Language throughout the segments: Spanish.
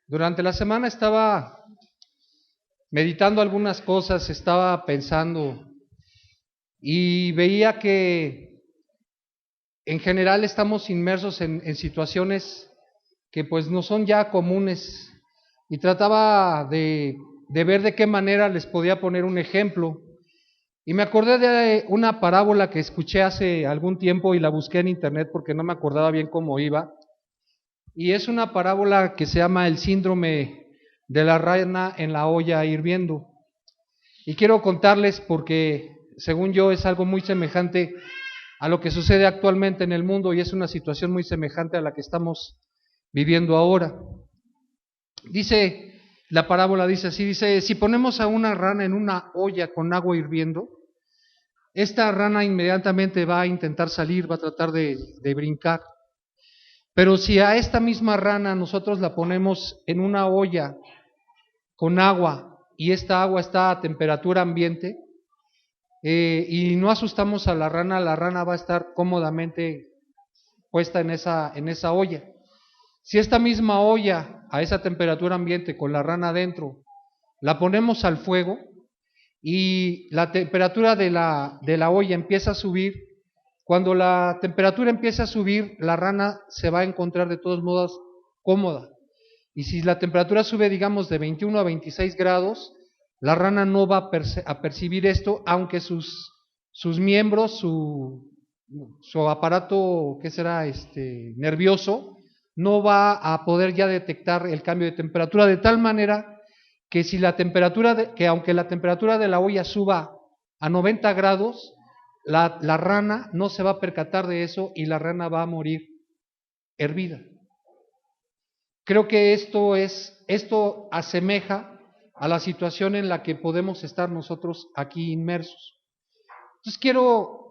Durante la semana estaba meditando algunas cosas, estaba pensando y veía que en general estamos inmersos en situaciones que pues no son ya comunes y trataba de ver de qué manera les podía poner un ejemplo. Y me acordé de una parábola que escuché hace algún tiempo y la busqué en internet porque no me acordaba bien cómo iba. Y es una parábola que se llama el síndrome de la rana en la olla hirviendo. Y quiero contarles porque, según yo, es algo muy semejante a lo que sucede actualmente en el mundo y es una situación muy semejante a la que estamos viviendo ahora. Dice, la parábola dice así, dice, si ponemos a una rana en una olla con agua hirviendo, esta rana inmediatamente va a intentar salir, va a tratar de brincar. Pero si a esta misma rana nosotros la ponemos en una olla con agua y esta agua está a temperatura ambiente y no asustamos a la rana va a estar cómodamente puesta en esa olla. Si esta misma olla a esa temperatura ambiente con la rana adentro la ponemos al fuego y la temperatura de la olla empieza a subir, cuando la temperatura empieza a subir, la rana se va a encontrar de todos modos cómoda. Y si la temperatura sube, digamos, de 21 a 26 grados, la rana no va a percibir esto, aunque sus miembros, su aparato, ¿qué será? Nervioso, no va a poder ya detectar el cambio de temperatura, de tal manera que si la temperatura, que aunque la temperatura de la olla suba a 90 grados, la rana no se va a percatar de eso y la rana va a morir hervida. Creo que esto asemeja a la situación en la que podemos estar nosotros aquí inmersos. Entonces quiero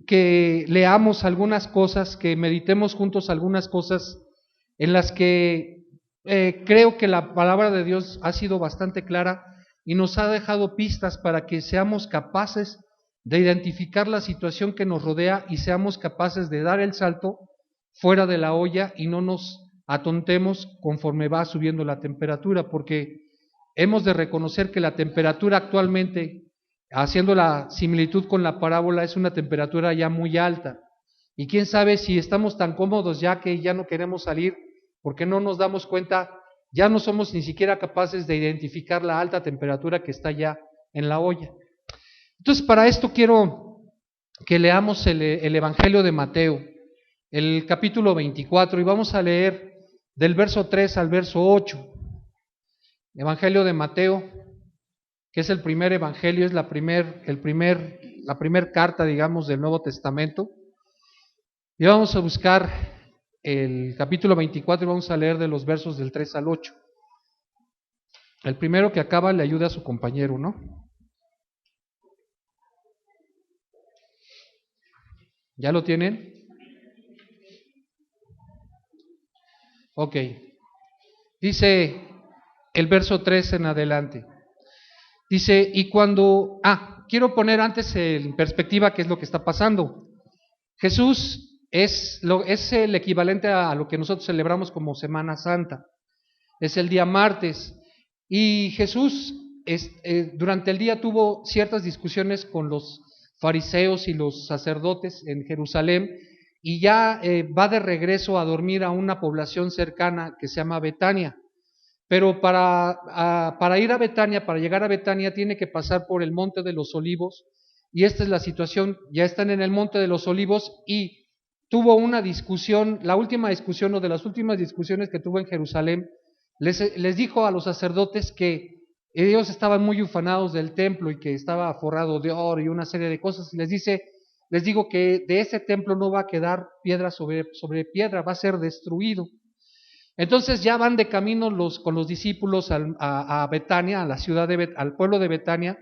que leamos algunas cosas, que meditemos juntos algunas cosas en las que creo que la palabra de Dios ha sido bastante clara y nos ha dejado pistas para que seamos capaces de identificar la situación que nos rodea y seamos capaces de dar el salto fuera de la olla y no nos atontemos conforme va subiendo la temperatura, porque hemos de reconocer que la temperatura actualmente, haciendo la similitud con la parábola, es una temperatura ya muy alta. Y quién sabe si estamos tan cómodos ya que ya no queremos salir, porque no nos damos cuenta, ya no somos ni siquiera capaces de identificar la alta temperatura que está ya en la olla. Entonces, para esto quiero que leamos el Evangelio de Mateo, el capítulo 24, y vamos a leer del verso 3 al verso 8. Evangelio de Mateo, que es el primer evangelio, es la primer carta, digamos, del Nuevo Testamento. Y vamos a buscar el capítulo 24 y vamos a leer de los versos del 3 al 8. El primero que acaba le ayuda a su compañero, ¿no? ¿Ya lo tienen? Ok. Dice el verso 3 en adelante. Dice, y cuando... quiero poner antes en perspectiva qué es lo que está pasando. Jesús es el equivalente a lo que nosotros celebramos como Semana Santa. Es el día martes. Y Jesús durante el día tuvo ciertas discusiones con los fariseos y los sacerdotes en Jerusalén y ya va de regreso a dormir a una población cercana que se llama Betania. Pero para ir a Betania, para llegar a Betania, tiene que pasar por el Monte de los Olivos, y esta es la situación, ya están en el Monte de los Olivos, y tuvo una discusión, la última discusión, o de las últimas discusiones que tuvo en Jerusalén, les dijo a los sacerdotes que ellos estaban muy ufanados del templo, y que estaba forrado de oro, y una serie de cosas, y les digo que de ese templo no va a quedar piedra sobre piedra, va a ser destruido. Entonces ya van de camino con los discípulos a Betania, a la ciudad al pueblo de Betania,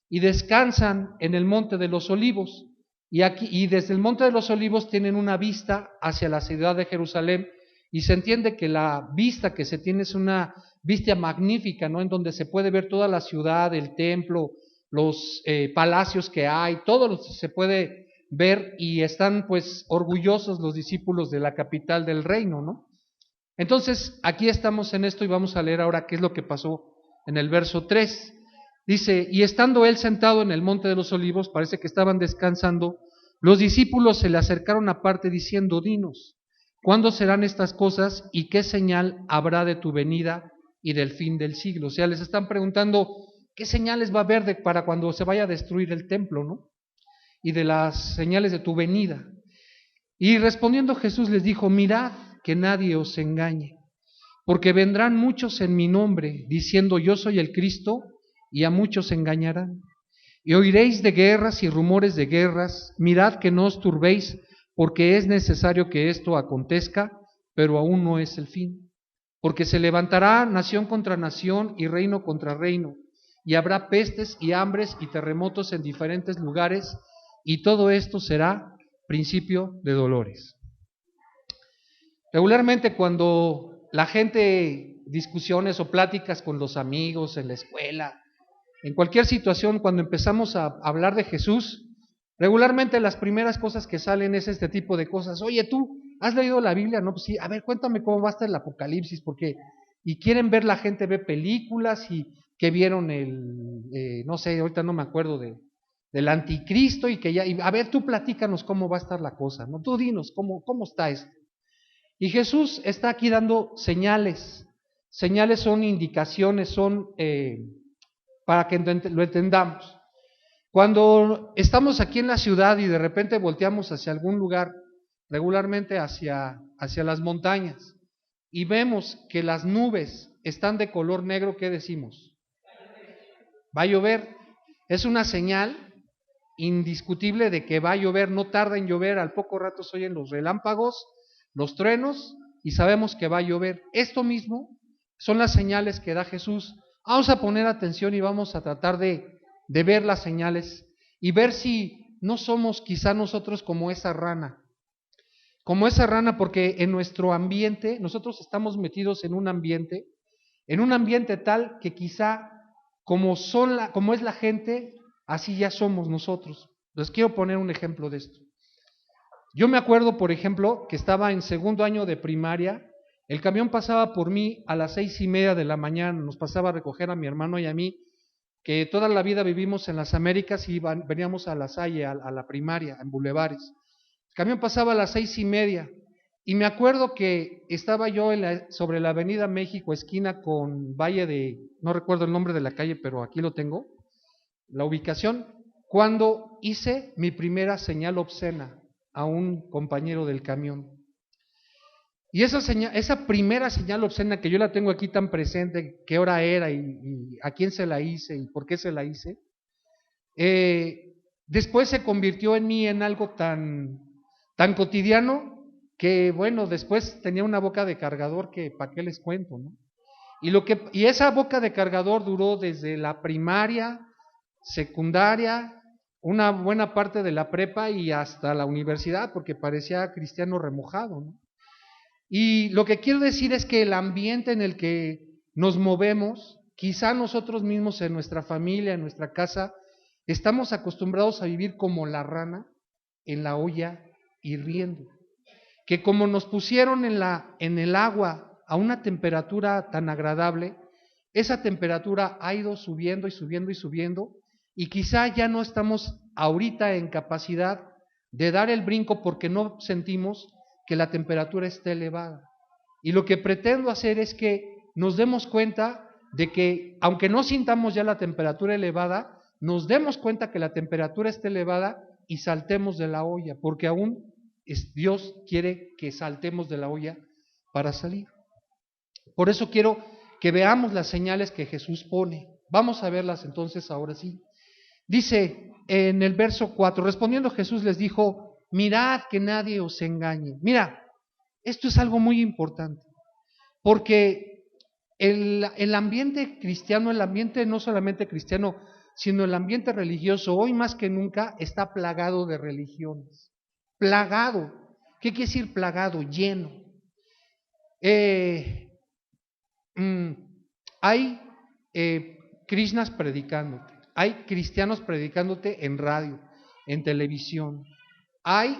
y descansan en el Monte de los Olivos. Y desde el Monte de los Olivos tienen una vista hacia la ciudad de Jerusalén, y se entiende que la vista que se tiene es una vista magnífica, ¿no? En donde se puede ver toda la ciudad, el templo, los palacios que hay, todo lo se puede ver, y están pues orgullosos los discípulos de la capital del reino, ¿no? Entonces, aquí estamos en esto y vamos a leer ahora qué es lo que pasó en el verso 3. Dice, y estando él sentado en el monte de los olivos, parece que estaban descansando, los discípulos se le acercaron aparte diciendo, dinos, ¿cuándo serán estas cosas y qué señal habrá de tu venida y del fin del siglo? O sea, les están preguntando, ¿qué señales va a haber para cuando se vaya a destruir el templo, ¿no? Y de las señales de tu venida. Y respondiendo Jesús les dijo, mirad que nadie os engañe, porque vendrán muchos en mi nombre, diciendo yo soy el Cristo, y a muchos engañarán. Y oiréis de guerras y rumores de guerras, mirad que no os turbéis, porque es necesario que esto acontezca, pero aún no es el fin. Porque se levantará nación contra nación y reino contra reino, y habrá pestes y hambres y terremotos en diferentes lugares, y todo esto será principio de dolores. Regularmente cuando la gente, discusiones o pláticas con los amigos en la escuela, en cualquier situación, cuando empezamos a hablar de Jesús, regularmente las primeras cosas que salen es este tipo de cosas. Oye, ¿tú has leído la Biblia? No, pues sí, a ver, cuéntame cómo va a estar el Apocalipsis, porque, y quieren ver, la gente ve películas y que vieron no sé, ahorita no me acuerdo del anticristo y que ya, y a ver, tú platícanos cómo va a estar la cosa, ¿no? Tú dinos cómo está esto. Y Jesús está aquí dando señales. Señales son indicaciones, son para que lo entendamos. Cuando estamos aquí en la ciudad y de repente volteamos hacia algún lugar, regularmente hacia las montañas, y vemos que las nubes están de color negro, ¿qué decimos? Va a llover. Es una señal indiscutible de que va a llover, no tarda en llover, al poco rato se oyen los relámpagos, los truenos, y sabemos que va a llover. Esto mismo son las señales que da Jesús. Vamos a poner atención y vamos a tratar de ver las señales y ver si no somos quizá nosotros como esa rana, porque en nuestro ambiente, nosotros estamos metidos en un ambiente tal que quizá como es la gente, así ya somos nosotros. Les quiero poner un ejemplo de esto. Yo me acuerdo, por ejemplo, que estaba en segundo año de primaria, el camión pasaba por mí a las 6:30 de la mañana, nos pasaba a recoger a mi hermano y a mí, que toda la vida vivimos en las Américas y veníamos a La Salle, a la primaria, en bulevares. El camión pasaba a las 6:30 y me acuerdo que estaba yo sobre la Avenida México, esquina con Valle de, no recuerdo el nombre de la calle, pero aquí lo tengo, la ubicación, cuando hice mi primera señal obscena a un compañero del camión. Y esa primera señal obscena que yo la tengo aquí tan presente, qué hora era y a quién se la hice y por qué se la hice, después se convirtió en mí en algo tan cotidiano que, bueno, después tenía una boca de cargador que para qué les cuento, ¿no? Y esa boca de cargador duró desde la primaria, secundaria, una buena parte de la prepa y hasta la universidad, porque parecía cristiano remojado, ¿no? Y lo que quiero decir es que el ambiente en el que nos movemos, quizá nosotros mismos en nuestra familia, en nuestra casa, estamos acostumbrados a vivir como la rana en la olla hirviendo. Que como nos pusieron en el agua a una temperatura tan agradable, esa temperatura ha ido subiendo y subiendo y subiendo, y quizá ya no estamos ahorita en capacidad de dar el brinco porque no sentimos que la temperatura esté elevada. Y lo que pretendo hacer es que nos demos cuenta de que, aunque no sintamos ya la temperatura elevada, nos demos cuenta que la temperatura está elevada y saltemos de la olla, porque aún Dios quiere que saltemos de la olla para salir. Por eso quiero que veamos las señales que Jesús pone. Vamos a verlas entonces ahora sí. Dice en el verso 4, respondiendo Jesús les dijo, mirad que nadie os engañe. Mira, esto es algo muy importante, porque el ambiente cristiano, el ambiente no solamente cristiano, sino el ambiente religioso, hoy más que nunca está plagado de religiones. Plagado. ¿Qué quiere decir plagado? Lleno. Hay krishnas predicándote, hay cristianos predicándote en radio, en televisión. Hay,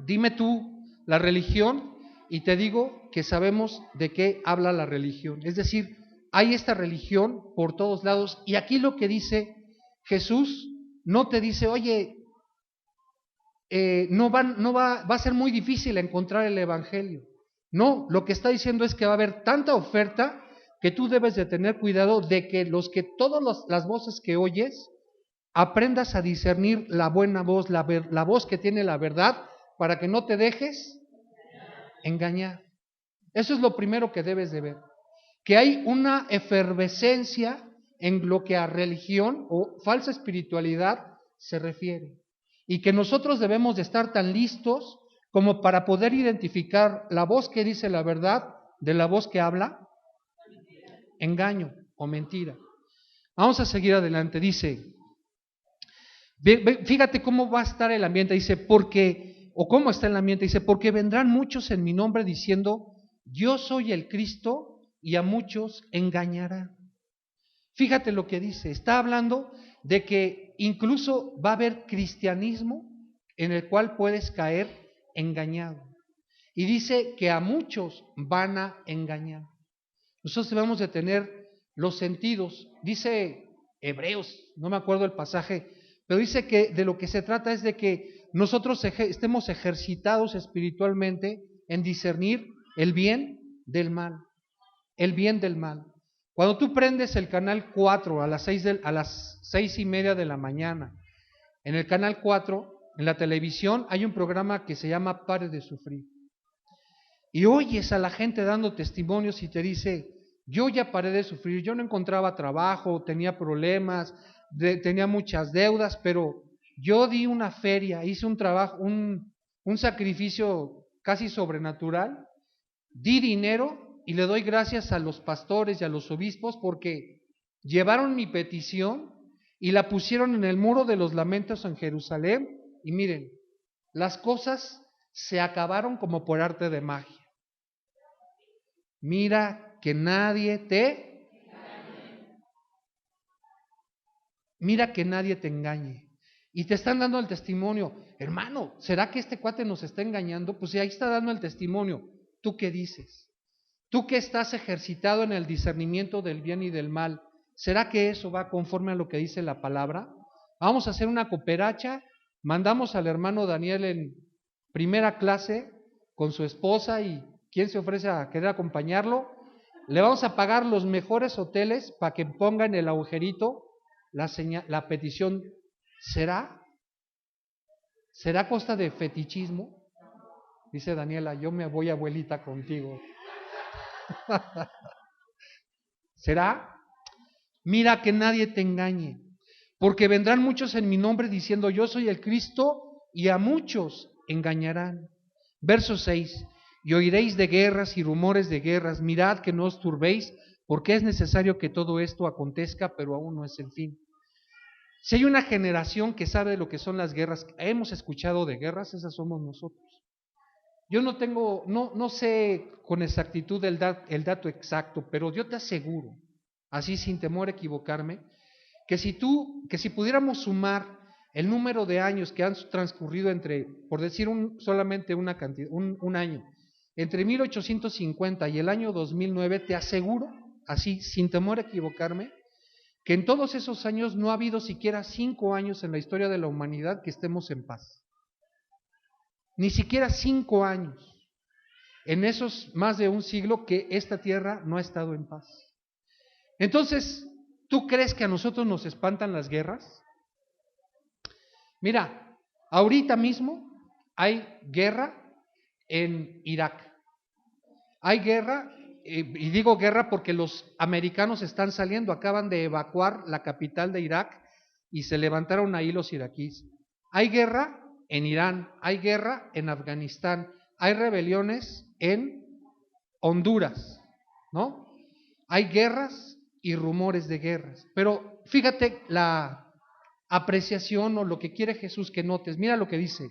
dime tú, la religión y te digo que sabemos de qué habla la religión. Es decir, hay esta religión por todos lados, y aquí lo que dice Jesús no te dice, oye, va a ser muy difícil encontrar el evangelio. No, lo que está diciendo es que va a haber tanta oferta que tú debes de tener cuidado de que todas las voces que oyes, aprendas a discernir la buena voz, la voz que tiene la verdad, para que no te dejes engañar. Eso es lo primero que debes de ver, que hay una efervescencia en lo que a religión o falsa espiritualidad se refiere, y que nosotros debemos de estar tan listos como para poder identificar la voz que dice la verdad de la voz que habla engaño o mentira. Vamos a seguir adelante, dice, fíjate cómo va a estar el ambiente, dice, cómo está el ambiente, dice, porque vendrán muchos en mi nombre diciendo, yo soy el Cristo, y a muchos engañarán. Fíjate lo que dice, está hablando de que incluso va a haber cristianismo en el cual puedes caer engañado. Y dice que a muchos van a engañar. Nosotros debemos de tener los sentidos, dice Hebreos, no me acuerdo el pasaje, pero dice que de lo que se trata es de que nosotros estemos ejercitados espiritualmente en discernir el bien del mal, el bien del mal. Cuando tú prendes el canal 4 a las 6:30 de la mañana, en el canal 4, en la televisión, hay un programa que se llama Pare de Sufrir. Y oyes a la gente dando testimonios y te dice, yo ya paré de sufrir, yo no encontraba trabajo, tenía problemas, tenía muchas deudas, pero yo di una feria, hice un trabajo, un sacrificio casi sobrenatural, di dinero y le doy gracias a los pastores y a los obispos porque llevaron mi petición y la pusieron en el muro de los lamentos en Jerusalén, y miren, las cosas se acabaron como por arte de magia. Mira que nadie te engañe. Y te están dando el testimonio, hermano, ¿será que este cuate nos está engañando? Pues ahí está dando el testimonio. ¿Tú qué dices? Tú que estás ejercitado en el discernimiento del bien y del mal, ¿será que eso va conforme a lo que dice la palabra? Vamos a hacer una cooperacha, mandamos al hermano Daniel en primera clase con su esposa, y ¿quién se ofrece a querer acompañarlo? Le vamos a pagar los mejores hoteles para que pongan el agujerito, la petición. ¿Será a costa de fetichismo? Dice Daniela, yo me voy, abuelita, contigo. ¿Será? Mira que nadie te engañe, porque vendrán muchos en mi nombre diciendo yo soy el Cristo, y a muchos engañarán. Verso 6, y oiréis de guerras y rumores de guerras, mirad que no os turbéis, porque es necesario que todo esto acontezca, pero aún no es el fin. Si hay una generación que sabe lo que son las guerras, hemos escuchado de guerras, esas somos nosotros. Yo no sé con exactitud el dato exacto, pero yo te aseguro, así sin temor a equivocarme, que si pudiéramos sumar el número de años que han transcurrido por decir solamente una cantidad, un año, entre 1850 y el año 2009, te aseguro, así sin temor a equivocarme, que en todos esos años no ha habido siquiera 5 años en la historia de la humanidad que estemos en paz. Ni siquiera 5 años. En esos más de un siglo que esta tierra no ha estado en paz. Entonces, ¿tú crees que a nosotros nos espantan las guerras? Mira, ahorita mismo hay guerra en Irak. Hay guerra, y digo guerra porque los americanos están saliendo, acaban de evacuar la capital de Irak y se levantaron ahí los iraquíes. Hay guerra en Irán, hay guerra en Afganistán, hay rebeliones en Honduras, ¿no? Hay guerras y rumores de guerras. Pero fíjate la apreciación o lo que quiere Jesús que notes. Mira lo que dice: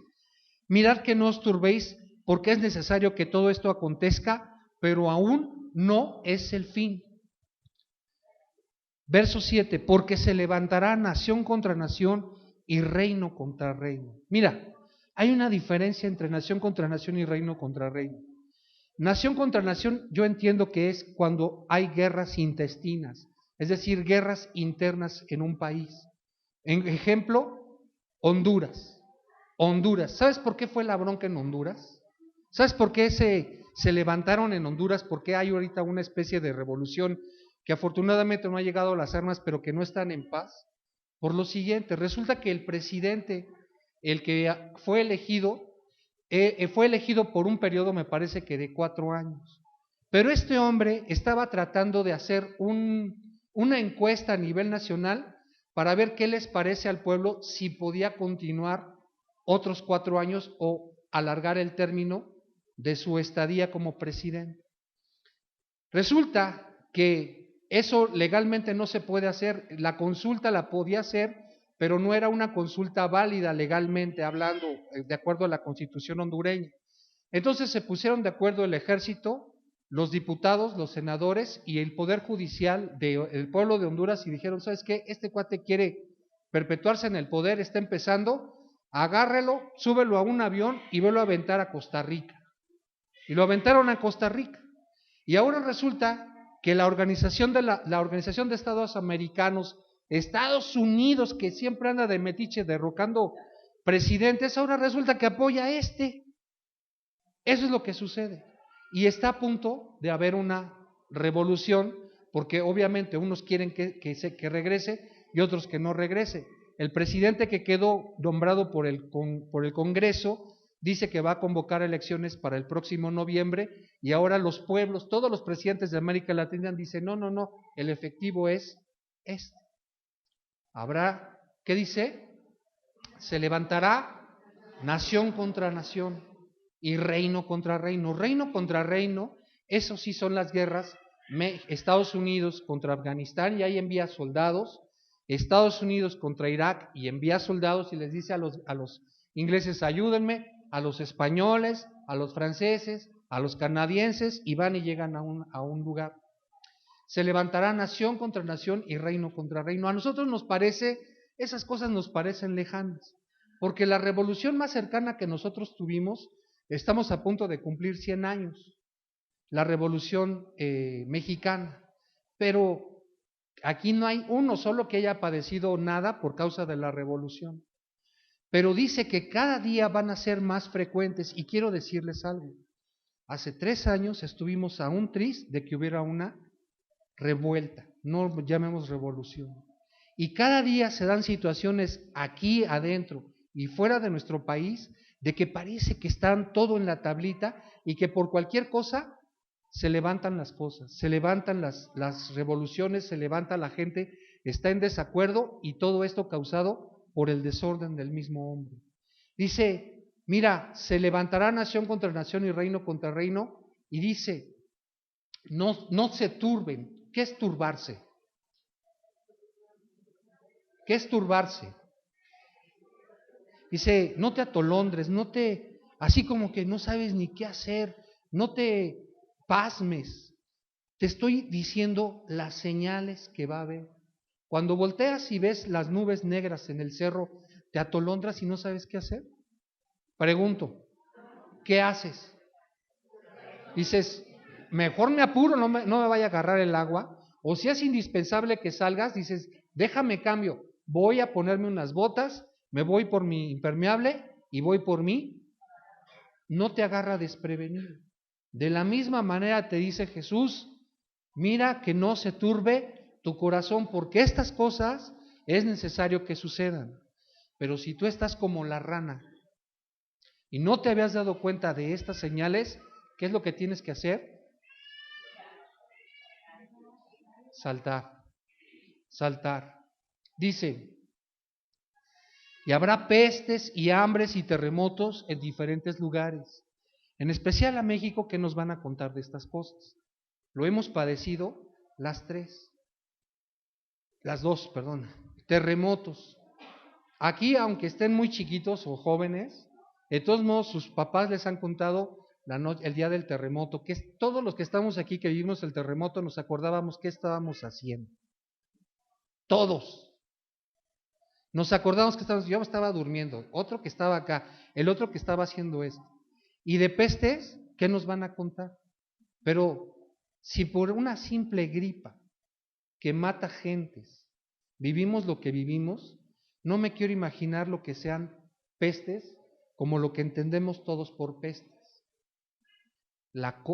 mirad que no os turbéis, porque es necesario que todo esto acontezca, pero aún no es el fin. Verso 7, porque se levantará nación contra nación y reino contra reino. Mira, hay una diferencia entre nación contra nación y reino contra reino. Nación contra nación, yo entiendo que es cuando hay guerras intestinas, es decir, guerras internas en un país. En ejemplo, Honduras. Honduras. ¿Sabes por qué fue la bronca en Honduras? ¿Sabes por qué se levantaron en Honduras? ¿Por qué hay ahorita una especie de revolución que afortunadamente no ha llegado a las armas, pero que no están en paz? Por lo siguiente, resulta que el presidente, el que fue elegido por un periodo, me parece que de 4 años. Pero este hombre estaba tratando de hacer una encuesta a nivel nacional para ver qué les parece al pueblo si podía continuar otros 4 años o alargar el término de su estadía como presidente. Resulta que eso legalmente no se puede hacer, la consulta la podía hacer, pero no era una consulta válida legalmente hablando, de acuerdo a la Constitución hondureña. Entonces se pusieron de acuerdo el ejército, los diputados, los senadores y el Poder Judicial del pueblo de Honduras y dijeron, ¿sabes qué? Este cuate quiere perpetuarse en el poder, está empezando, agárrelo, súbelo a un avión y velo a aventar a Costa Rica. Y lo aventaron a Costa Rica. Y ahora resulta que la Organización de Estados Americanos, Estados Unidos, que siempre anda de metiche derrocando presidentes, ahora resulta que apoya a este. Eso es lo que sucede. Y está a punto de haber una revolución, porque obviamente unos quieren que regrese y otros que no regrese. El presidente que quedó nombrado por el Congreso dice que va a convocar elecciones para el próximo noviembre y ahora los pueblos, todos los presidentes de América Latina dicen, no, el efectivo es este. Habrá, ¿qué dice? Se levantará nación contra nación y reino contra reino. Reino contra reino, eso sí son las guerras. Estados Unidos contra Afganistán y ahí envía soldados. Estados Unidos contra Irak y envía soldados y les dice a los ingleses, ayúdenme, a los españoles, a los franceses, a los canadienses, y van y llegan a un lugar. Se levantará nación contra nación y reino contra reino. A nosotros esas cosas nos parecen lejanas, porque la revolución más cercana que nosotros tuvimos, estamos a punto de cumplir 100 años, la revolución mexicana, pero aquí no hay uno solo que haya padecido nada por causa de la revolución. Pero dice que cada día van a ser más frecuentes y quiero decirles algo. Hace 3 años estuvimos a un tris de que hubiera una revuelta, no llamemos revolución. Y cada día se dan situaciones aquí adentro y fuera de nuestro país de que parece que están todo en la tablita y que por cualquier cosa se levantan las cosas, se levantan las revoluciones, se levanta la gente, está en desacuerdo y todo esto causado por el desorden del mismo hombre. Dice, mira, se levantará nación contra nación y reino contra reino, y dice, no se turben. ¿Qué es turbarse? ¿Qué es turbarse? Dice, no te atolondres, así como que no sabes ni qué hacer, no te pasmes. Te estoy diciendo las señales que va a haber. Cuando volteas y ves las nubes negras en el cerro, ¿te atolondras y no sabes qué hacer? Pregunto, ¿qué haces? Dices, mejor me apuro, no me vaya a agarrar el agua. O si es indispensable que salgas, dices, déjame cambio, voy a ponerme unas botas, me voy por mi impermeable y voy por mí. No te agarra desprevenido. De la misma manera te dice Jesús, mira que no se turbe tu corazón, porque estas cosas es necesario que sucedan. Pero si tú estás como la rana y no te habías dado cuenta de estas señales, ¿qué es lo que tienes que hacer? Saltar, saltar. Dice, y habrá pestes y hambres y terremotos en diferentes lugares, en especial a México, que nos van a contar de estas cosas. Lo hemos padecido las dos, terremotos. Aquí, aunque estén muy chiquitos o jóvenes, de todos modos sus papás les han contado el día del terremoto, que todos los que estamos aquí que vivimos el terremoto nos acordábamos qué estábamos haciendo. Todos. Nos acordamos que yo estaba durmiendo, otro que estaba acá, el otro que estaba haciendo esto. Y de pestes, ¿qué nos van a contar? Pero si por una simple gripa que mata gentes vivimos lo que vivimos, no me quiero imaginar lo que sean pestes como lo que entendemos todos por pestes.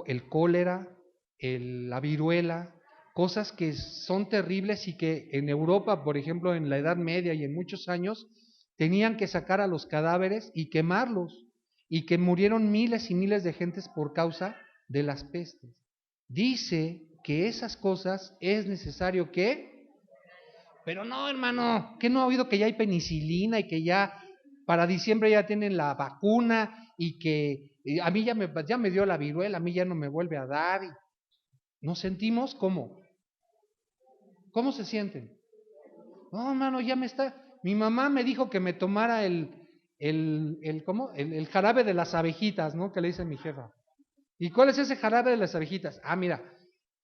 El cólera, la viruela, cosas que son terribles y que en Europa, por ejemplo, en la Edad Media y en muchos años, tenían que sacar a los cadáveres y quemarlos, y que murieron miles y miles de gentes por causa de las pestes. Dice que esas cosas es necesario que, pero no, hermano, que no ha oído que ya hay penicilina y que ya para diciembre ya tienen la vacuna y que a mí ya me dio la viruela, a mí ya no me vuelve a dar. Nos sentimos como, ¿cómo se sienten? No, hermano, ya me está. Mi mamá me dijo que me tomara ¿cómo? El jarabe de las abejitas, ¿no? Que le dice mi jefa. ¿Y cuál es ese jarabe de las abejitas? Ah, mira,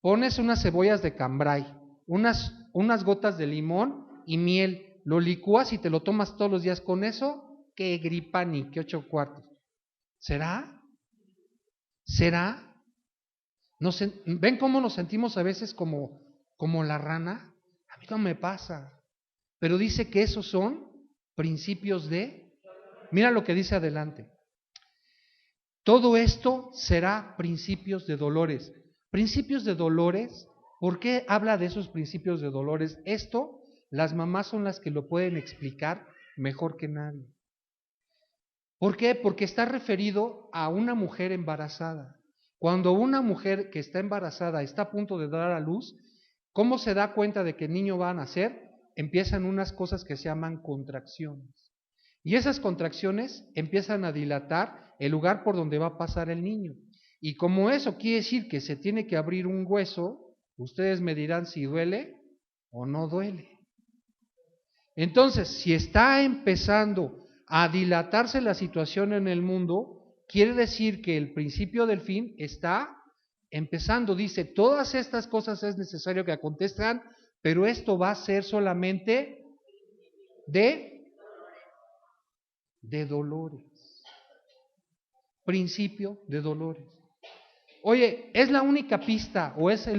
pones unas cebollas de cambray, unas gotas de limón y miel, lo licúas y te lo tomas todos los días. Con eso, qué gripa ni qué 8 cuartos. ¿Será? ¿Será? ¿Ven cómo nos sentimos a veces como la rana? A mí no me pasa. Pero dice que esos son principios de... Mira lo que dice adelante. Todo esto será principios de dolores. Principios de dolores, ¿por qué habla de esos principios de dolores? Esto, las mamás son las que lo pueden explicar mejor que nadie. ¿Por qué? Porque está referido a una mujer embarazada. Cuando una mujer que está embarazada está a punto de dar a luz, ¿cómo se da cuenta de que el niño va a nacer? Empiezan unas cosas que se llaman contracciones. Y esas contracciones empiezan a dilatar el lugar por donde va a pasar el niño. Y como eso quiere decir que se tiene que abrir un hueso, ustedes me dirán si duele o no duele. Entonces, si está empezando a dilatarse la situación en el mundo, quiere decir que el principio del fin está empezando. Dice, todas estas cosas es necesario que acontezcan, pero esto va a ser solamente de dolores. Principio de dolores. Oye, ¿es la única pista o es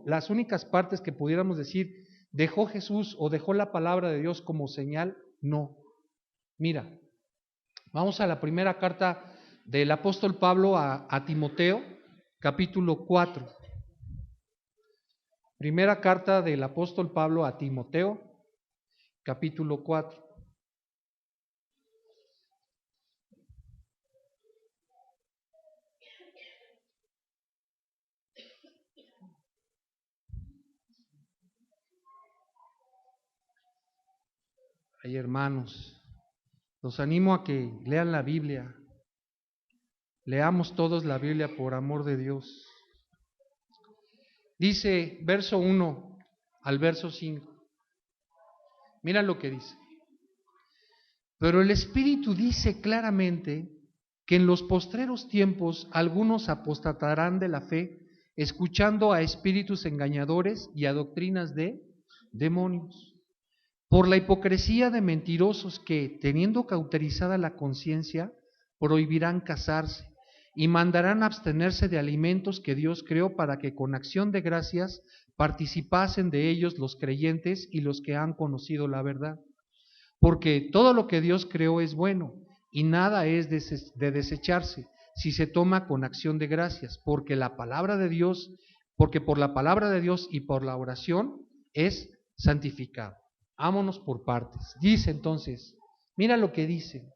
las únicas partes que pudiéramos decir dejó Jesús o dejó la palabra de Dios como señal? No. Mira, vamos a la primera carta del apóstol Pablo a Timoteo, capítulo 4. Primera carta del apóstol Pablo a Timoteo, capítulo 4. Ay, hermanos, los animo a que lean la Biblia. Leamos todos la Biblia por amor de Dios. Dice verso 1 al verso 5. Mira lo que dice. Pero el Espíritu dice claramente que en los postreros tiempos algunos apostatarán de la fe, escuchando a espíritus engañadores y a doctrinas de demonios, por la hipocresía de mentirosos que, teniendo cauterizada la conciencia, prohibirán casarse y mandarán abstenerse de alimentos que Dios creó para que con acción de gracias participasen de ellos los creyentes y los que han conocido la verdad. Porque todo lo que Dios creó es bueno y nada es de desecharse si se toma con acción de gracias, porque la palabra de Dios, porque por la palabra de Dios y por la oración es santificado. Vámonos por partes. Dice entonces, mira lo que dice.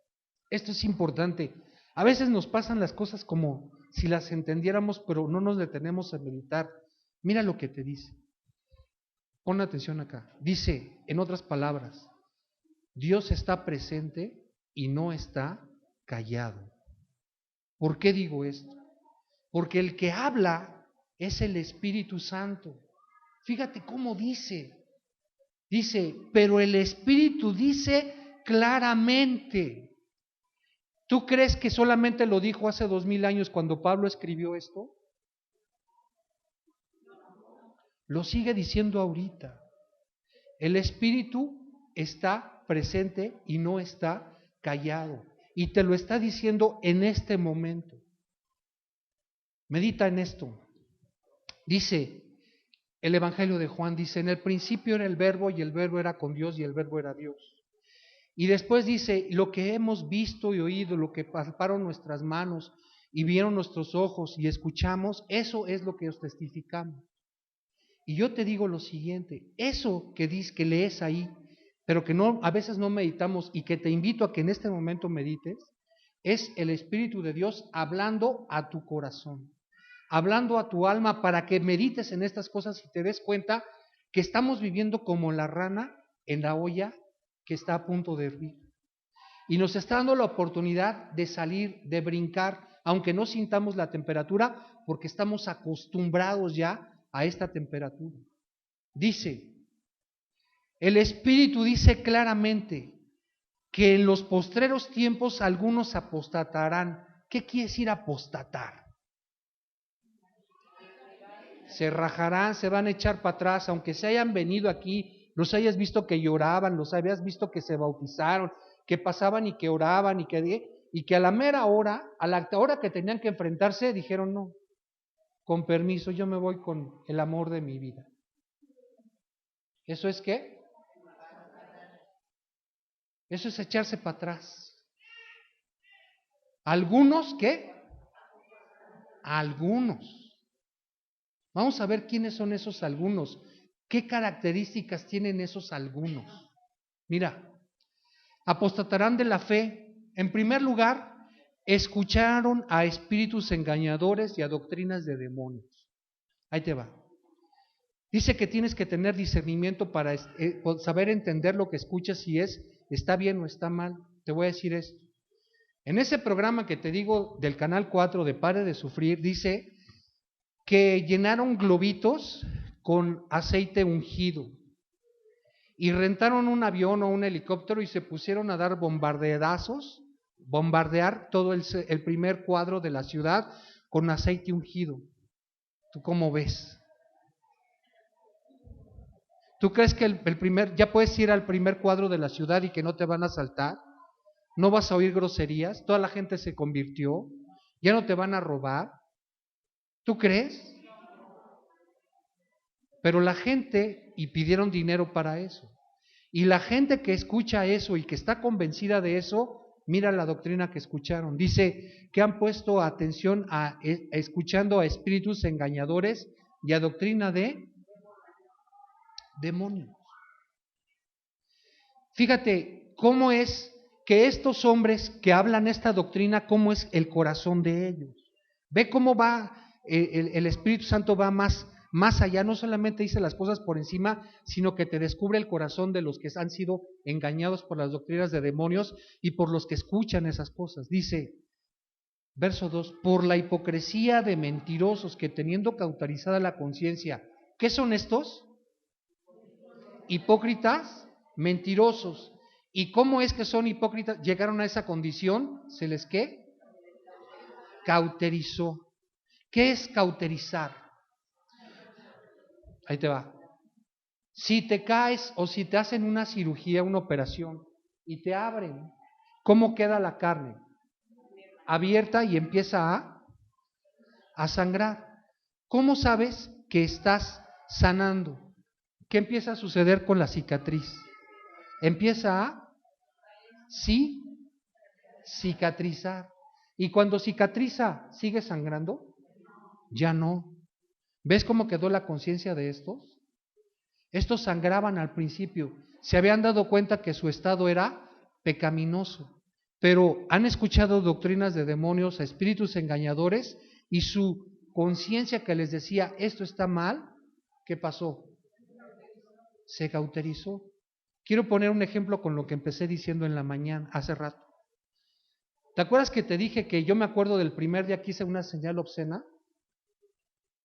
Esto es importante. A veces nos pasan las cosas como si las entendiéramos, pero no nos detenemos a meditar. Mira lo que te dice. Pon atención acá. Dice, en otras palabras, Dios está presente y no está callado. ¿Por qué digo esto? Porque el que habla es el Espíritu Santo. Fíjate cómo dice. Dice, pero el Espíritu dice claramente. ¿Tú crees que solamente lo dijo hace 2000 años cuando Pablo escribió esto? Lo sigue diciendo ahorita. El Espíritu está presente y no está callado. Y te lo está diciendo en este momento. Medita en esto. Dice, el Evangelio de Juan dice, en el principio era el verbo y el verbo era con Dios y el verbo era Dios. Y después dice, lo que hemos visto y oído, lo que palparon nuestras manos y vieron nuestros ojos y escuchamos, eso es lo que os testificamos. Y yo te digo lo siguiente, eso que dices, que lees ahí, pero que no, a veces no meditamos y que te invito a que en este momento medites, es el Espíritu de Dios hablando a tu corazón, hablando a tu alma para que medites en estas cosas y te des cuenta que estamos viviendo como la rana en la olla que está a punto de hervir. Y nos está dando la oportunidad de salir, de brincar, aunque no sintamos la temperatura, porque estamos acostumbrados ya a esta temperatura. Dice, el Espíritu dice claramente que en los postreros tiempos algunos apostatarán. ¿Qué quiere decir apostatar? Se rajarán, se van a echar para atrás, aunque se hayan venido aquí, los hayas visto que lloraban, los habías visto que se bautizaron, que pasaban y que oraban y que a la mera hora, a la hora que tenían que enfrentarse, dijeron no, con permiso, yo me voy con el amor de mi vida. ¿Eso es qué? Eso es echarse para atrás. ¿Algunos qué? Algunos. Vamos a ver quiénes son esos algunos. ¿Qué características tienen esos algunos? Mira, apostatarán de la fe. En primer lugar, escucharon a espíritus engañadores y a doctrinas de demonios. Ahí te va. Dice que tienes que tener discernimiento para saber entender lo que escuchas, si está bien o está mal. Te voy a decir esto. En ese programa que te digo del Canal 4 de Pare de Sufrir, dice que llenaron globitos con aceite ungido y rentaron un avión o un helicóptero y se pusieron a dar bombardear todo el primer cuadro de la ciudad con aceite ungido. ¿Tú cómo ves? ¿Tú crees que ya puedes ir al primer cuadro de la ciudad y que no te van a asaltar? ¿No vas a oír groserías? ¿Toda la gente se convirtió? ¿Ya no te van a robar? ¿Tú crees? Pero la gente, y pidieron dinero para eso. Y la gente que escucha eso y que está convencida de eso, mira la doctrina que escucharon. Dice que han puesto atención escuchando a espíritus engañadores y a doctrina de demonios. Fíjate cómo es que estos hombres que hablan esta doctrina, cómo es el corazón de ellos. Ve cómo va, el Espíritu Santo va más allá, no solamente dice las cosas por encima, sino que te descubre el corazón de los que han sido engañados por las doctrinas de demonios y por los que escuchan esas cosas. Dice, verso 2, por la hipocresía de mentirosos que teniendo cauterizada la conciencia, ¿qué son estos? Hipócritas, mentirosos. ¿Y cómo es que son hipócritas? Llegaron a esa condición, ¿se les qué? Cauterizó. ¿Qué es cauterizar? Ahí te va. Si te caes o si te hacen una cirugía, una operación, y te abren, ¿cómo queda la carne? Abierta y empieza a sangrar. ¿Cómo sabes que estás sanando? ¿Qué empieza a suceder con la cicatriz? Empieza a cicatrizar. Y cuando cicatriza, ¿sigue sangrando? Ya no. ¿Ves cómo quedó la conciencia de estos? Estos sangraban al principio. Se habían dado cuenta que su estado era pecaminoso, pero han escuchado doctrinas de demonios, espíritus engañadores, y su conciencia que les decía, esto está mal, ¿qué pasó? Se cauterizó. Quiero poner un ejemplo con lo que empecé diciendo en la mañana, hace rato. ¿Te acuerdas que te dije que yo me acuerdo del primer día que hice una señal obscena?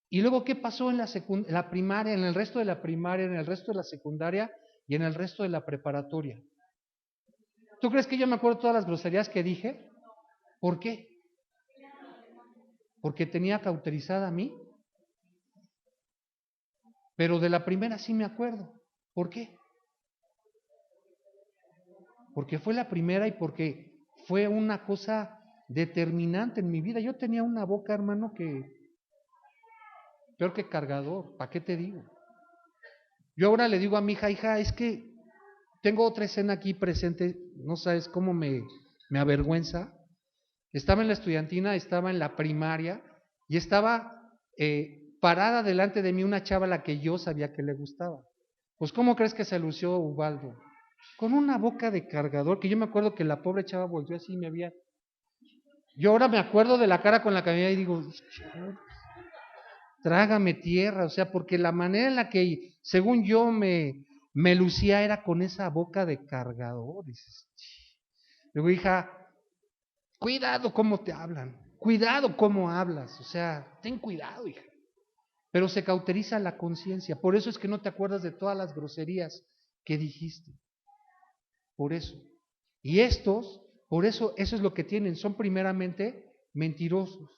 Y luego, ¿qué pasó en la primaria, en el resto de la primaria, en el resto de la secundaria y en el resto de la preparatoria? ¿Tú crees que yo me acuerdo todas las groserías que dije? ¿Por qué? Porque tenía cauterizada a mí. Pero de la primera sí me acuerdo. ¿Por qué? Porque fue la primera y porque fue una cosa determinante en mi vida. Yo tenía una boca, hermano, que peor que cargador, ¿para qué te digo? Yo ahora le digo a mi hija, hija, es que tengo otra escena aquí presente, no sabes cómo me avergüenza. Estaba en la estudiantina, estaba en la primaria y estaba parada delante de mí una chava a la que yo sabía que le gustaba. Pues ¿cómo crees que se lució Ubaldo? Con una boca de cargador, que yo me acuerdo que la pobre chava volvió así y me había... Yo ahora me acuerdo de la cara con la que me veía y digo, trágame tierra, o sea, porque la manera en la que, según yo, me lucía era con esa boca de cargador. Dices, luego, hija, cuidado cómo te hablan, cuidado cómo hablas, o sea, ten cuidado, hija. Pero se cauteriza la conciencia, por eso es que no te acuerdas de todas las groserías que dijiste, por eso. Y estos, por eso, eso es lo que tienen, son primeramente mentirosos,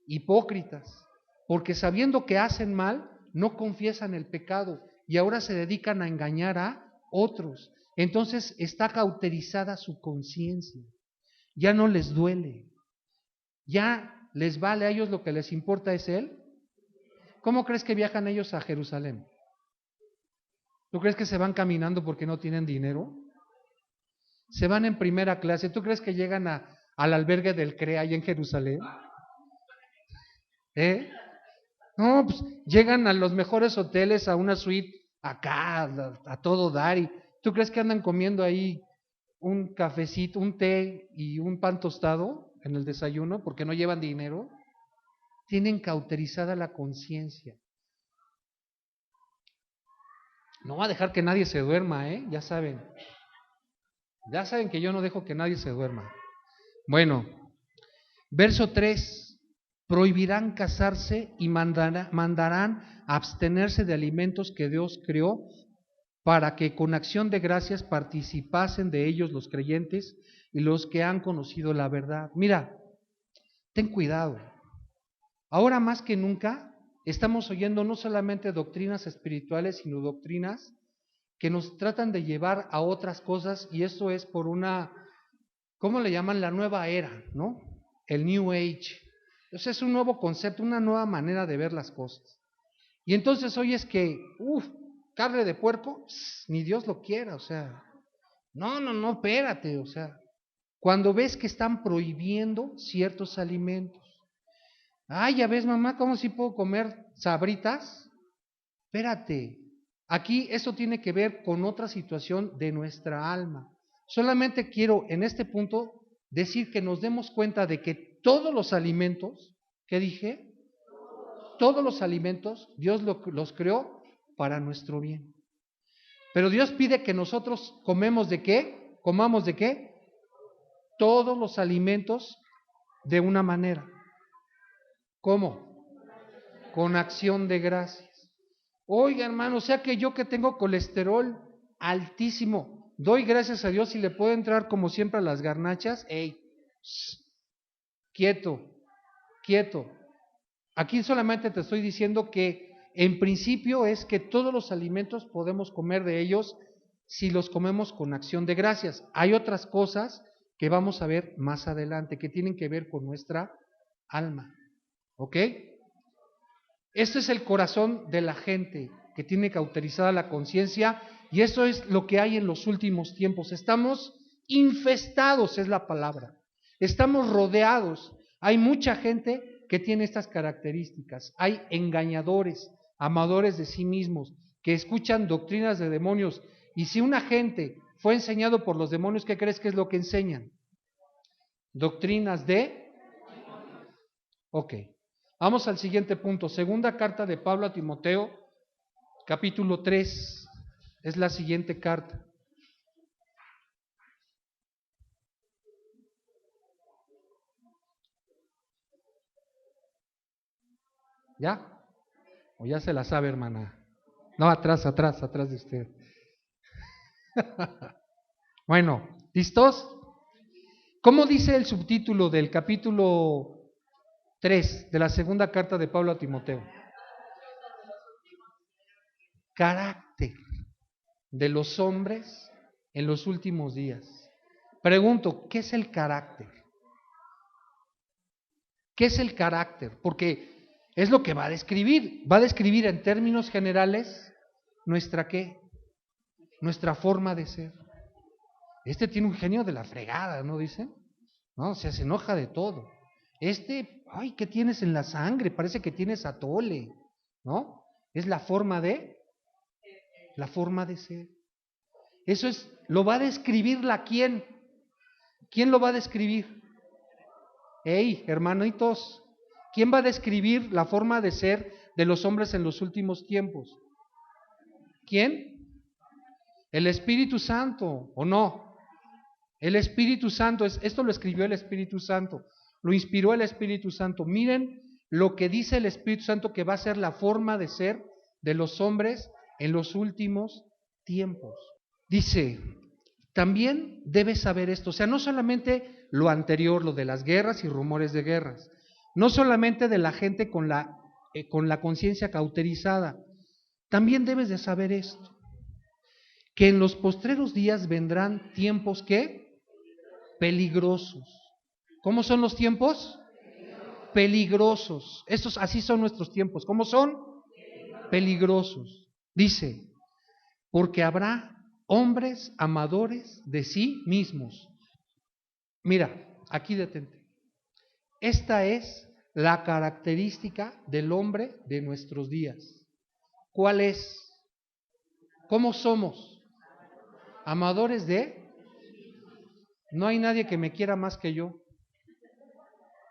hipócritas, porque sabiendo que hacen mal, no confiesan el pecado y ahora se dedican a engañar a otros. Entonces está cauterizada su conciencia, ya no les duele, ya les vale a ellos, lo que les importa es Él. ¿Cómo crees que viajan ellos a Jerusalén? ¿Tú crees que se van caminando porque no tienen dinero? Se van en primera clase. ¿Tú crees que llegan al albergue del CREA ahí en Jerusalén? ¿Eh? No, pues llegan a los mejores hoteles, a una suite acá, a todo dar. Y ¿tú crees que andan comiendo ahí un cafecito, un té y un pan tostado en el desayuno porque no llevan dinero? Tienen cauterizada la conciencia. No va a dejar que nadie se duerma, ¿eh? Ya saben. Ya saben que yo no dejo que nadie se duerma. Bueno, verso 3. Prohibirán casarse y mandarán abstenerse de alimentos que Dios creó para que con acción de gracias participasen de ellos los creyentes y los que han conocido la verdad. Mira, ten cuidado. Ahora más que nunca estamos oyendo no solamente doctrinas espirituales, sino doctrinas que nos tratan de llevar a otras cosas, y eso es por una, ¿cómo le llaman? La nueva era, ¿no? El New Age. Entonces es un nuevo concepto, una nueva manera de ver las cosas. Y entonces oyes que, carne de puerco, ni Dios lo quiera, o sea, no, espérate, o sea, cuando ves que están prohibiendo ciertos alimentos. Ay, ya ves, mamá, ¿cómo si puedo comer sabritas? Espérate, aquí esto tiene que ver con otra situación de nuestra alma. Solamente quiero en este punto decir que nos demos cuenta de que todos los alimentos, ¿qué dije? Todos los alimentos Dios los creó para nuestro bien. Pero Dios pide que nosotros comemos de qué? Comamos de qué? Todos los alimentos de una manera. ¿Cómo? Con acción de gracias. Oiga, hermano, o sea que yo que tengo colesterol altísimo, doy gracias a Dios y le puedo entrar como siempre a las garnachas. ¡Ey! Quieto, quieto. Aquí solamente te estoy diciendo que en principio es que todos los alimentos podemos comer de ellos si los comemos con acción de gracias. Hay otras cosas que vamos a ver más adelante que tienen que ver con nuestra alma. ¿Ok? Este es el corazón de la gente que tiene cauterizada la conciencia, y eso es lo que hay en los últimos tiempos. Estamos infestados, es la palabra. Estamos rodeados. Hay mucha gente que tiene estas características. Hay engañadores, amadores de sí mismos, que escuchan doctrinas de demonios. Y si una gente fue enseñado por los demonios, ¿qué crees que es lo que enseñan? Doctrinas de... Ok. Vamos al siguiente punto. Segunda carta de Pablo a Timoteo, capítulo 3. Es la siguiente carta. ¿Ya? ¿O ya se la sabe, hermana? No, atrás de usted. Bueno, ¿listos? ¿Cómo dice el subtítulo del capítulo 3 de la segunda carta de Pablo a Timoteo? Carácter de los hombres en los últimos días. Pregunto, ¿qué es el carácter? ¿Qué es el carácter? Porque es lo que va a describir. Va a describir en términos generales nuestra ¿qué? Nuestra forma de ser. Este tiene un genio de la fregada, ¿no dicen? No, o sea, se enoja de todo. Ay, ¿qué tienes en la sangre? Parece que tienes atole, ¿no? Es la forma de ser. Eso es, lo va a describir ¿quién? ¿Quién lo va a describir? Hey, hermanitos, ¿quién va a describir la forma de ser de los hombres en los últimos tiempos? ¿Quién? El Espíritu Santo, ¿o no? El Espíritu Santo, esto lo escribió el Espíritu Santo, lo inspiró el Espíritu Santo. Miren lo que dice el Espíritu Santo que va a ser la forma de ser de los hombres en los últimos tiempos. Dice, también debes saber esto, o sea, no solamente lo anterior, lo de las guerras y rumores de guerras, no solamente de la gente con la conciencia cauterizada, también debes de saber esto, que en los postreros días vendrán tiempos ¿qué? Peligrosos. ¿Cómo son los tiempos? Peligrosos. Así son nuestros tiempos. ¿Cómo son? Peligrosos. Dice, porque habrá hombres amadores de sí mismos. Mira, aquí detente. Esta es la característica del hombre de nuestros días. ¿Cuál es? ¿Cómo somos? Amadores de... No hay nadie que me quiera más que yo.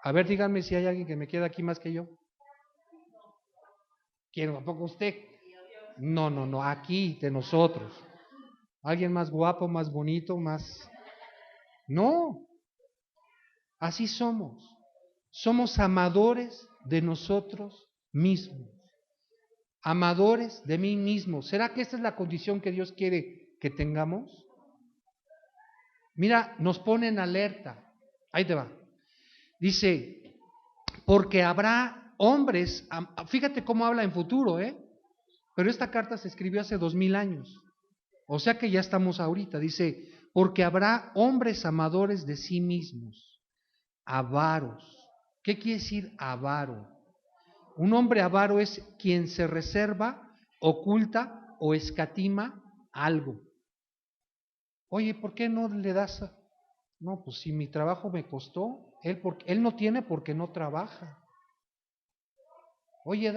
A ver, díganme si hay alguien que me quiera aquí más que yo. ¿Quién? ¿Tampoco usted? No, aquí de nosotros. ¿Alguien más guapo, más bonito, más...? No, así somos. Somos amadores de nosotros mismos. Amadores de mí mismo. ¿Será que esta es la condición que Dios quiere que tengamos? Mira, nos pone en alerta. Ahí te va. Dice, porque habrá hombres, fíjate cómo habla en futuro, pero esta carta se escribió hace 2000 años. O sea que ya estamos ahorita. Dice, porque habrá hombres amadores de sí mismos, avaros. ¿Qué quiere decir avaro? Un hombre avaro es quien se reserva, oculta o escatima algo. Oye, ¿por qué no le das? No, pues si mi trabajo me costó, él no tiene porque no trabaja. Oye,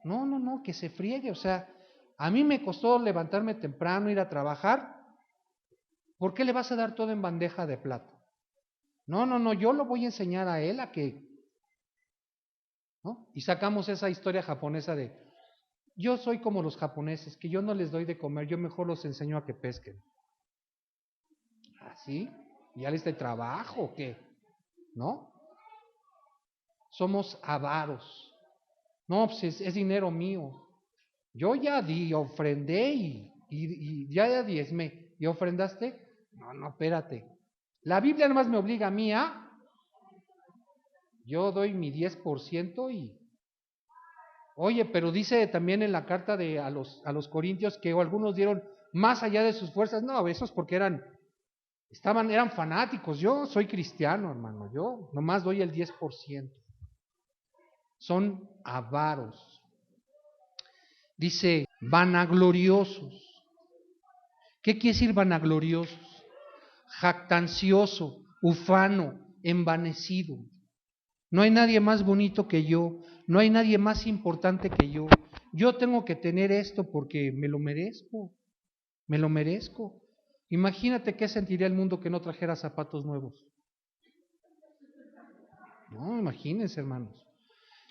no, que se friegue. O sea, a mí me costó levantarme temprano, ir a trabajar. ¿Por qué le vas a dar todo en bandeja de plata? No, yo lo voy a enseñar a él a que, ¿no? Y sacamos esa historia japonesa de, yo soy como los japoneses, que yo no les doy de comer, yo mejor los enseño a que pesquen. ¿Así? ¿Ya les da trabajo o qué? ¿No? Somos avaros. No, pues es dinero mío. Yo ya ofrendé y ya diezmé. ¿Y ofrendaste? No, espérate. La Biblia nomás me obliga a mí yo doy mi 10% y... Oye, pero dice también en la carta a los Corintios que algunos dieron más allá de sus fuerzas. No, eso es porque eran fanáticos. Yo soy cristiano, hermano. Yo nomás doy el 10%. Son avaros. Dice, vanagloriosos. ¿Qué quiere decir vanagloriosos? Jactancioso, ufano, envanecido. No hay nadie más bonito que yo, no hay nadie más importante que yo. Yo tengo que tener esto porque me lo merezco. Imagínate qué sentiría el mundo que no trajera zapatos nuevos. No, imagínense, hermanos.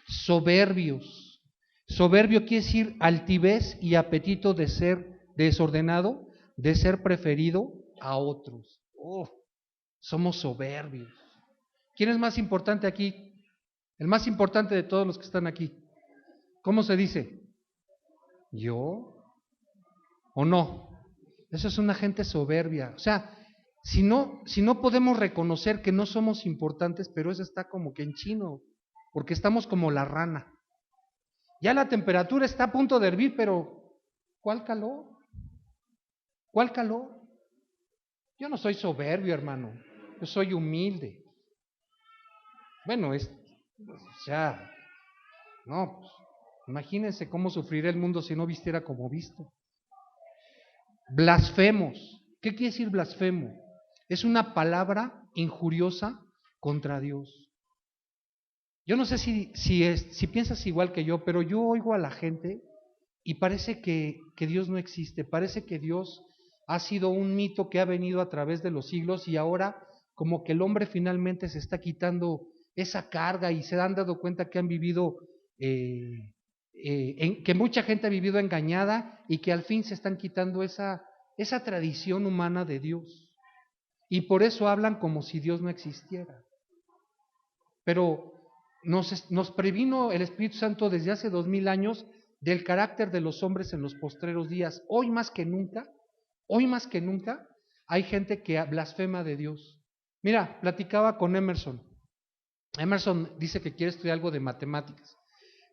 Soberbios. Soberbio quiere decir altivez y apetito de ser desordenado, de ser preferido a otros. Somos soberbios. ¿Quién es más importante aquí? El más importante de todos los que están aquí. ¿Cómo se dice? ¿Yo? ¿O no? Eso es una gente soberbia. O sea, si no podemos reconocer que no somos importantes, pero eso está como que en chino, porque estamos como la rana. Ya la temperatura está a punto de hervir, pero ¿cuál calor? ¿Cuál calor? Yo no soy soberbio, hermano. Yo soy humilde. Bueno, o sea, No, pues, imagínense cómo sufriría el mundo si no vistiera como visto. Blasfemos. ¿Qué quiere decir blasfemo? Es una palabra injuriosa contra Dios. Yo no sé si piensas igual que yo, pero yo oigo a la gente y parece que Dios no existe, parece que Dios ha sido un mito que ha venido a través de los siglos y ahora como que el hombre finalmente se está quitando esa carga y se han dado cuenta que han vivido, que mucha gente ha vivido engañada y que al fin se están quitando esa tradición humana de Dios. Y por eso hablan como si Dios no existiera. Pero nos previno el Espíritu Santo desde hace 2000 años del carácter de los hombres en los postreros días. Hoy más que nunca, hay gente que blasfema de Dios. Mira, platicaba con Emerson. Emerson dice que quiere estudiar algo de matemáticas.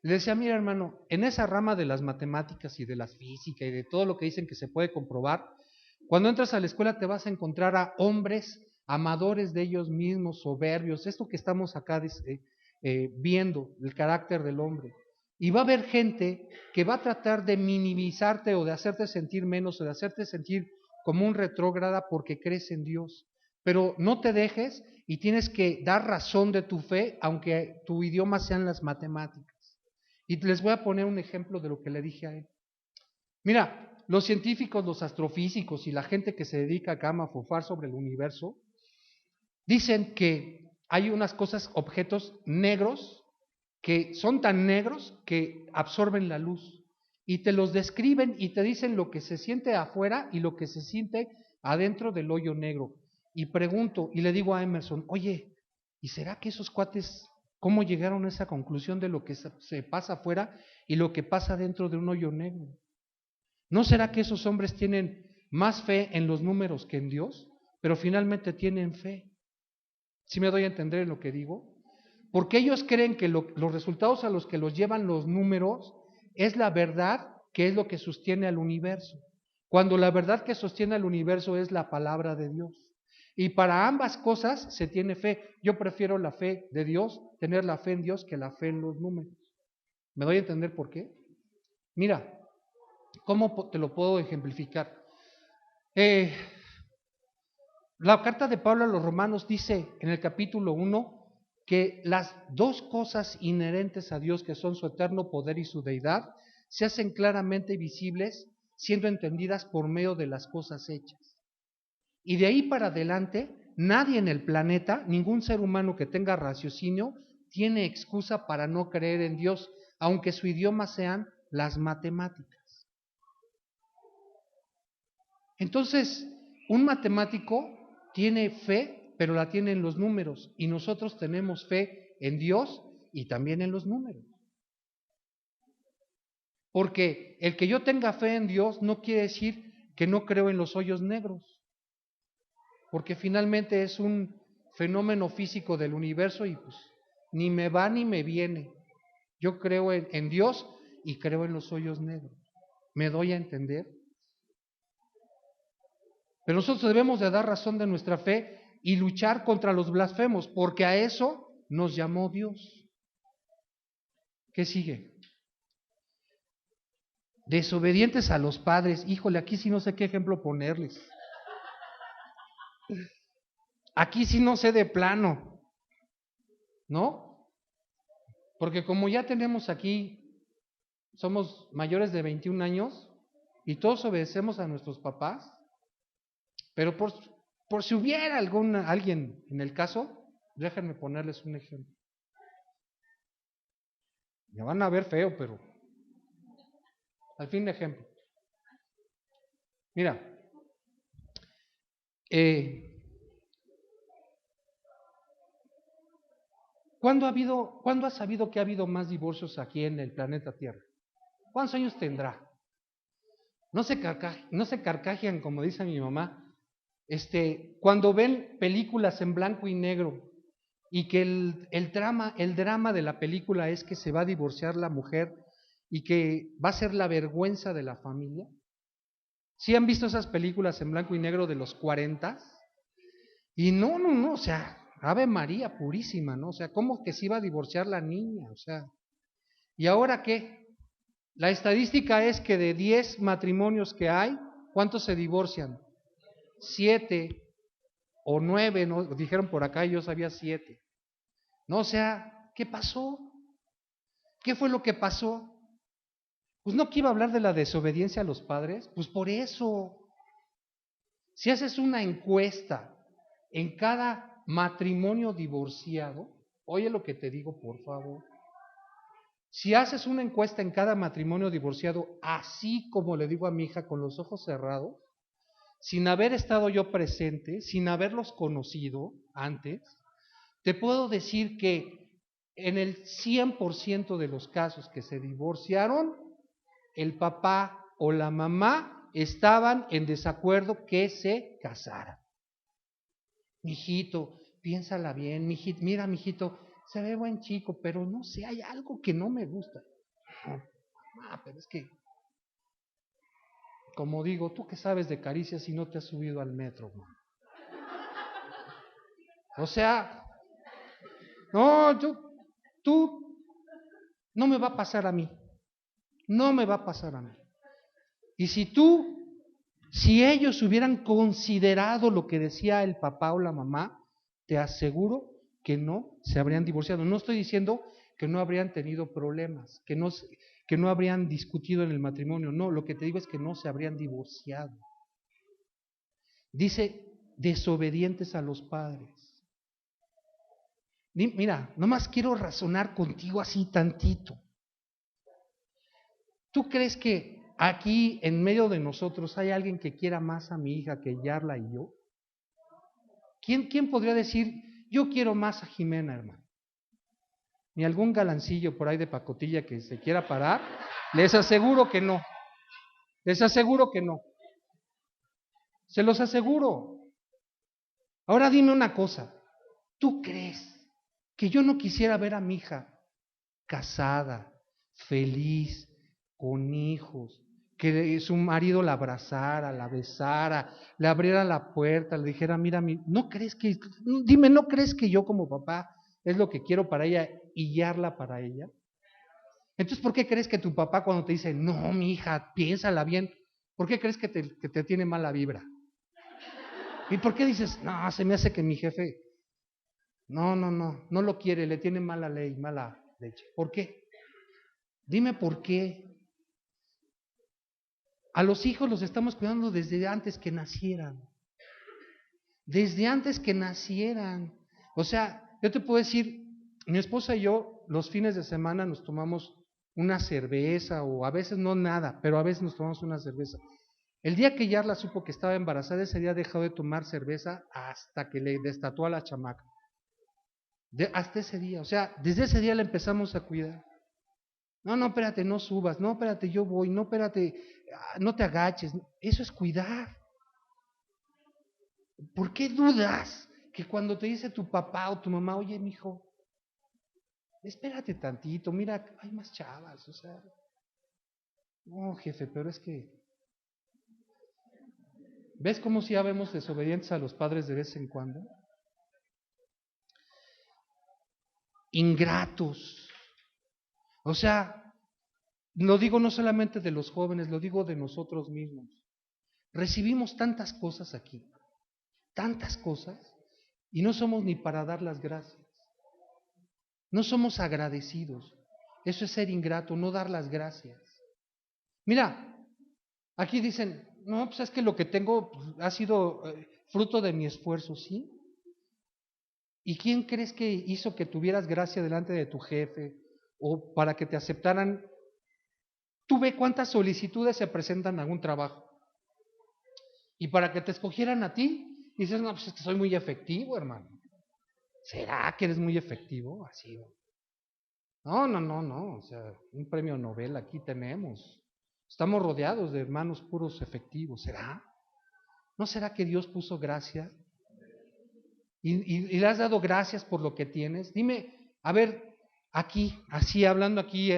Le decía, mira hermano, en esa rama de las matemáticas y de la física y de todo lo que dicen que se puede comprobar, cuando entras a la escuela te vas a encontrar a hombres amadores de ellos mismos, soberbios, esto que estamos acá viendo, el carácter del hombre. Y va a haber gente que va a tratar de minimizarte o de hacerte sentir menos o de hacerte sentir como un retrógrada porque crees en Dios. Pero no te dejes y tienes que dar razón de tu fe, aunque tu idioma sean las matemáticas. Y les voy a poner un ejemplo de lo que le dije a él. Mira, los científicos, los astrofísicos y la gente que se dedica acá a mafufar sobre el universo, dicen que hay unas cosas, objetos negros, que son tan negros que absorben la luz. Y te los describen y te dicen lo que se siente afuera y lo que se siente adentro del hoyo negro. Y pregunto, y le digo a Emerson, oye, ¿y será que esos cuates, cómo llegaron a esa conclusión de lo que se pasa afuera y lo que pasa dentro de un hoyo negro? ¿No será que esos hombres tienen más fe en los números que en Dios? Pero finalmente tienen fe. ¿Sí me doy a entender en lo que digo? Porque ellos creen que los resultados a los que los llevan los números es la verdad que es lo que sostiene al universo. Cuando la verdad que sostiene al universo es la palabra de Dios. Y para ambas cosas se tiene fe. Yo prefiero la fe de Dios, tener la fe en Dios, que la fe en los números. ¿Me doy a entender por qué? Mira, ¿cómo te lo puedo ejemplificar? La carta de Pablo a los Romanos dice en el capítulo 1 que las dos cosas inherentes a Dios, que son su eterno poder y su deidad, se hacen claramente visibles, siendo entendidas por medio de las cosas hechas. Y de ahí para adelante, nadie en el planeta, ningún ser humano que tenga raciocinio, tiene excusa para no creer en Dios, aunque su idioma sean las matemáticas. Entonces, un matemático tiene fe, pero la tiene en los números, y nosotros tenemos fe en Dios y también en los números. Porque el que yo tenga fe en Dios no quiere decir que no creo en los hoyos negros, porque finalmente es un fenómeno físico del universo y pues ni me va ni me viene. Yo creo en Dios y creo en los hoyos negros. ¿Me doy a entender? Pero nosotros debemos de dar razón de nuestra fe y luchar contra los blasfemos, porque a eso nos llamó Dios. ¿Qué sigue? Desobedientes a los padres. Híjole, aquí sí no sé qué ejemplo ponerles. Aquí sí no sé de plano, ¿no? Porque como ya tenemos aquí, somos mayores de 21 años y todos obedecemos a nuestros papás, pero por si hubiera alguien en el caso, déjenme ponerles un ejemplo. Me van a ver feo, pero al fin de ejemplo. Mira, ¿cuándo has sabido que ha habido más divorcios aquí en el planeta Tierra? ¿Cuántos años tendrá? No se carcajean, como dice mi mamá. Cuando ven películas en blanco y negro y que el drama de la película es que se va a divorciar la mujer y que va a ser la vergüenza de la familia. ¿Sí han visto esas películas en blanco y negro de los 40? Y no, o sea, Ave María purísima, ¿no? O sea, ¿cómo que se iba a divorciar la niña? O sea, ¿Y ahora qué? La estadística es que de 10 matrimonios que hay, ¿cuántos se divorcian? 7 o 9, ¿no? Dijeron por acá y yo sabía 7. No, o sea, ¿qué pasó? ¿Qué fue lo que pasó? Pues no que iba a hablar de la desobediencia a los padres, pues por eso. Si haces una encuesta en cada matrimonio divorciado, oye lo que te digo, por favor. Si haces una encuesta en cada matrimonio divorciado, así como le digo a mi hija con los ojos cerrados, sin haber estado yo presente, sin haberlos conocido antes, te puedo decir que en el 100% de los casos que se divorciaron, el papá o la mamá estaban en desacuerdo que se casaran. Mijito, piénsala bien, mijito, mira, mijito, se ve buen chico, pero no sé, hay algo que no me gusta. No, mamá, pero es que, como digo, tú que sabes de caricias y no te has subido al metro, mamá. O sea, no, tú, no me va a pasar a mí, no me va a pasar a mí. Y si ellos hubieran considerado lo que decía el papá o la mamá, te aseguro que no se habrían divorciado. No estoy diciendo que no habrían tenido problemas, que no habrían discutido en el matrimonio. No, lo que te digo es que no se habrían divorciado. Dice, desobedientes a los padres. Mira, nomás quiero razonar contigo así tantito. ¿Tú crees que aquí en medio de nosotros hay alguien que quiera más a mi hija que Yarla y yo? ¿Quién podría decir, yo quiero más a Jimena, hermano? Ni algún galancillo por ahí de pacotilla que se quiera parar. Les aseguro que no. Les aseguro que no. Se los aseguro. Ahora dime una cosa. ¿Tú crees que yo no quisiera ver a mi hija casada, feliz, con hijos, que su marido la abrazara, la besara, le abriera la puerta, le dijera, mira, ¿no crees que, dime, ¿no crees que yo como papá es lo que quiero para ella y guiarla para ella? Entonces, ¿por qué crees que tu papá cuando te dice, no, mi hija, piénsala bien, ¿por qué crees que te tiene mala vibra? ¿Y por qué dices, no, se me hace que mi jefe, no lo quiere, le tiene mala ley, mala leche? ¿Por qué? Dime por qué. A los hijos los estamos cuidando desde antes que nacieran. Desde antes que nacieran. O sea, yo te puedo decir, mi esposa y yo los fines de semana nos tomamos una cerveza o a veces no nada, pero a veces nos tomamos una cerveza. El día que Yarla supo que estaba embarazada, ese día dejó de tomar cerveza hasta que le destató a la chamaca. Hasta ese día, o sea, desde ese día la empezamos a cuidar. No, espérate, no subas, no, espérate, yo voy, no, espérate, no te agaches. Eso es cuidar. ¿Por qué dudas que cuando te dice tu papá o tu mamá, oye, mijo, espérate tantito, mira, hay más chavas, o sea, no, jefe, pero es que, ¿ves cómo si ya vemos desobedientes a los padres de vez en cuando? Ingratos. O sea, lo digo no solamente de los jóvenes, lo digo de nosotros mismos. Recibimos tantas cosas aquí, tantas cosas, y no somos ni para dar las gracias. No somos agradecidos. Eso es ser ingrato, no dar las gracias. Mira, aquí dicen, no, pues es que lo que tengo ha sido fruto de mi esfuerzo, ¿sí? ¿Y quién crees que hizo que tuvieras gracia delante de tu jefe o para que te aceptaran? Tú ve cuántas solicitudes se presentan a algún trabajo. Y para que te escogieran a ti, dices, no, pues es que soy muy efectivo, hermano. ¿Será que eres muy efectivo? Así. No. O sea, un premio Nobel aquí tenemos. Estamos rodeados de hermanos puros efectivos. ¿Será? ¿No será que Dios puso gracia? ¿Y le has dado gracias por lo que tienes? Dime, a ver, aquí, así, hablando aquí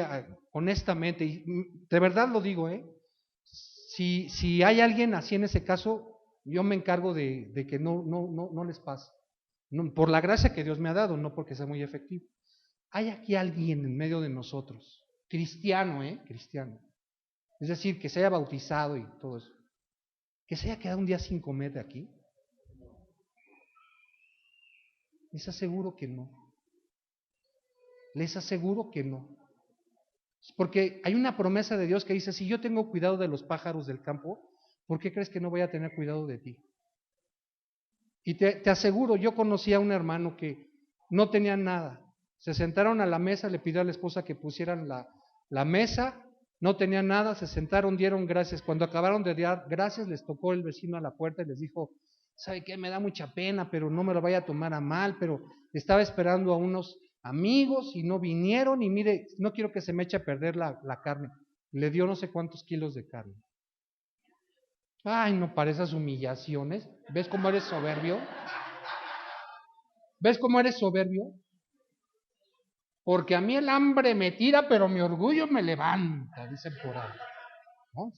honestamente, y de verdad lo digo, si hay alguien así en ese caso, yo me encargo de que no les pase. No, por la gracia que Dios me ha dado, no porque sea muy efectivo. ¿Hay aquí alguien en medio de nosotros cristiano, cristiano. Es decir, que se haya bautizado y todo eso. Que se haya quedado un día sin comer de aquí. Les aseguro que no. Les aseguro que no. Porque hay una promesa de Dios que dice, si yo tengo cuidado de los pájaros del campo, ¿por qué crees que no voy a tener cuidado de ti? Y te aseguro, yo conocí a un hermano que no tenía nada. Se sentaron a la mesa, le pidió a la esposa que pusieran la mesa, no tenían nada, se sentaron, dieron gracias. Cuando acabaron de dar gracias, les tocó el vecino a la puerta y les dijo, ¿sabe qué? Me da mucha pena, pero no me lo vaya a tomar a mal, pero estaba esperando a unos amigos y no vinieron y mire, no quiero que se me eche a perder la carne. Le dio no sé cuántos kilos de carne. Ay, no, para esas humillaciones. ¿Ves cómo eres soberbio? ¿Ves cómo eres soberbio? Porque a mí el hambre me tira, pero mi orgullo me levanta, dicen por ahí. ¿No?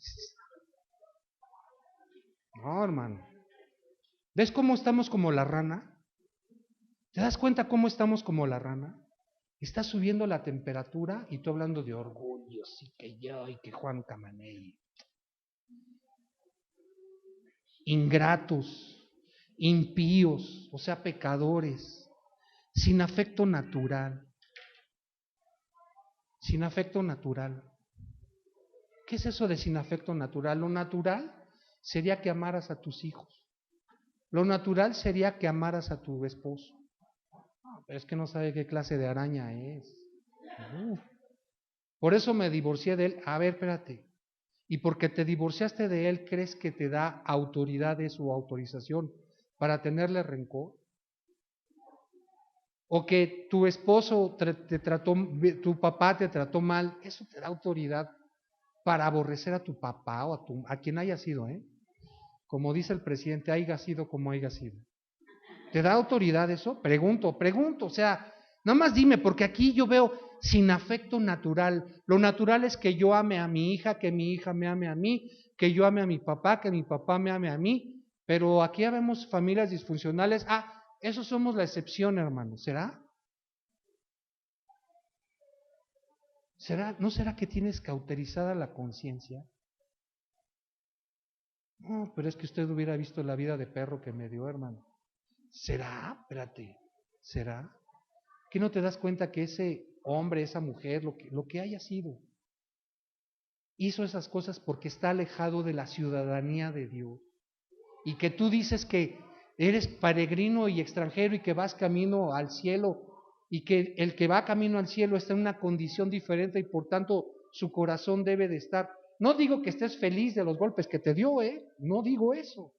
No, hermano. ¿Ves cómo estamos como la rana? ¿Te das cuenta cómo estamos como la rana? Está subiendo la temperatura y tú hablando de orgullo, sí que yo y que Juan Camaney. Ingratos, impíos, o sea, pecadores, sin afecto natural. Sin afecto natural. ¿Qué es eso de sin afecto natural? Lo natural sería que amaras a tus hijos. Lo natural sería que amaras a tu esposo. Pero es que no sabe qué clase de araña es. Uf. Por eso me divorcié de él. A ver, espérate. Y porque te divorciaste de él, ¿crees que te da autoridades o autorización para tenerle rencor? O que tu esposo te trató, tu papá te trató mal, ¿eso te da autoridad para aborrecer a tu papá o a quien haya sido, Como dice el presidente, haya sido como haya sido. ¿Te da autoridad eso? Pregunto, o sea, nada más dime, porque aquí yo veo sin afecto natural. Lo natural es que yo ame a mi hija, que mi hija me ame a mí, que yo ame a mi papá, que mi papá me ame a mí, pero aquí ya vemos familias disfuncionales. Eso somos la excepción, hermano. ¿Será? ¿No será que tienes cauterizada la conciencia? No, pero es que usted hubiera visto la vida de perro que me dio, hermano. ¿Será? Espérate, ¿será? ¿Que no te das cuenta que ese hombre, esa mujer, lo que haya sido, hizo esas cosas porque está alejado de la ciudadanía de Dios? Y que tú dices que eres peregrino y extranjero y que vas camino al cielo y que el que va camino al cielo está en una condición diferente y por tanto su corazón debe de estar. No digo que estés feliz de los golpes que te dio, no digo eso.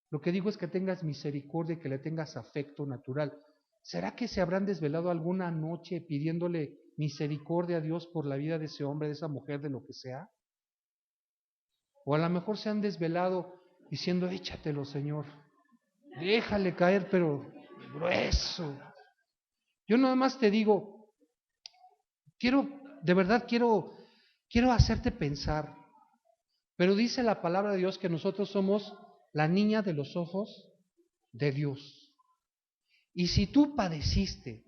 Lo que digo es que tengas misericordia y que le tengas afecto natural. ¿Será que se habrán desvelado alguna noche pidiéndole misericordia a Dios por la vida de ese hombre, de esa mujer, de lo que sea? O a lo mejor se han desvelado diciendo, échatelo, Señor, déjale caer, pero grueso. Yo nada más te digo, de verdad quiero hacerte pensar, pero dice la palabra de Dios que nosotros somos la niña de los ojos de Dios. Y si tú padeciste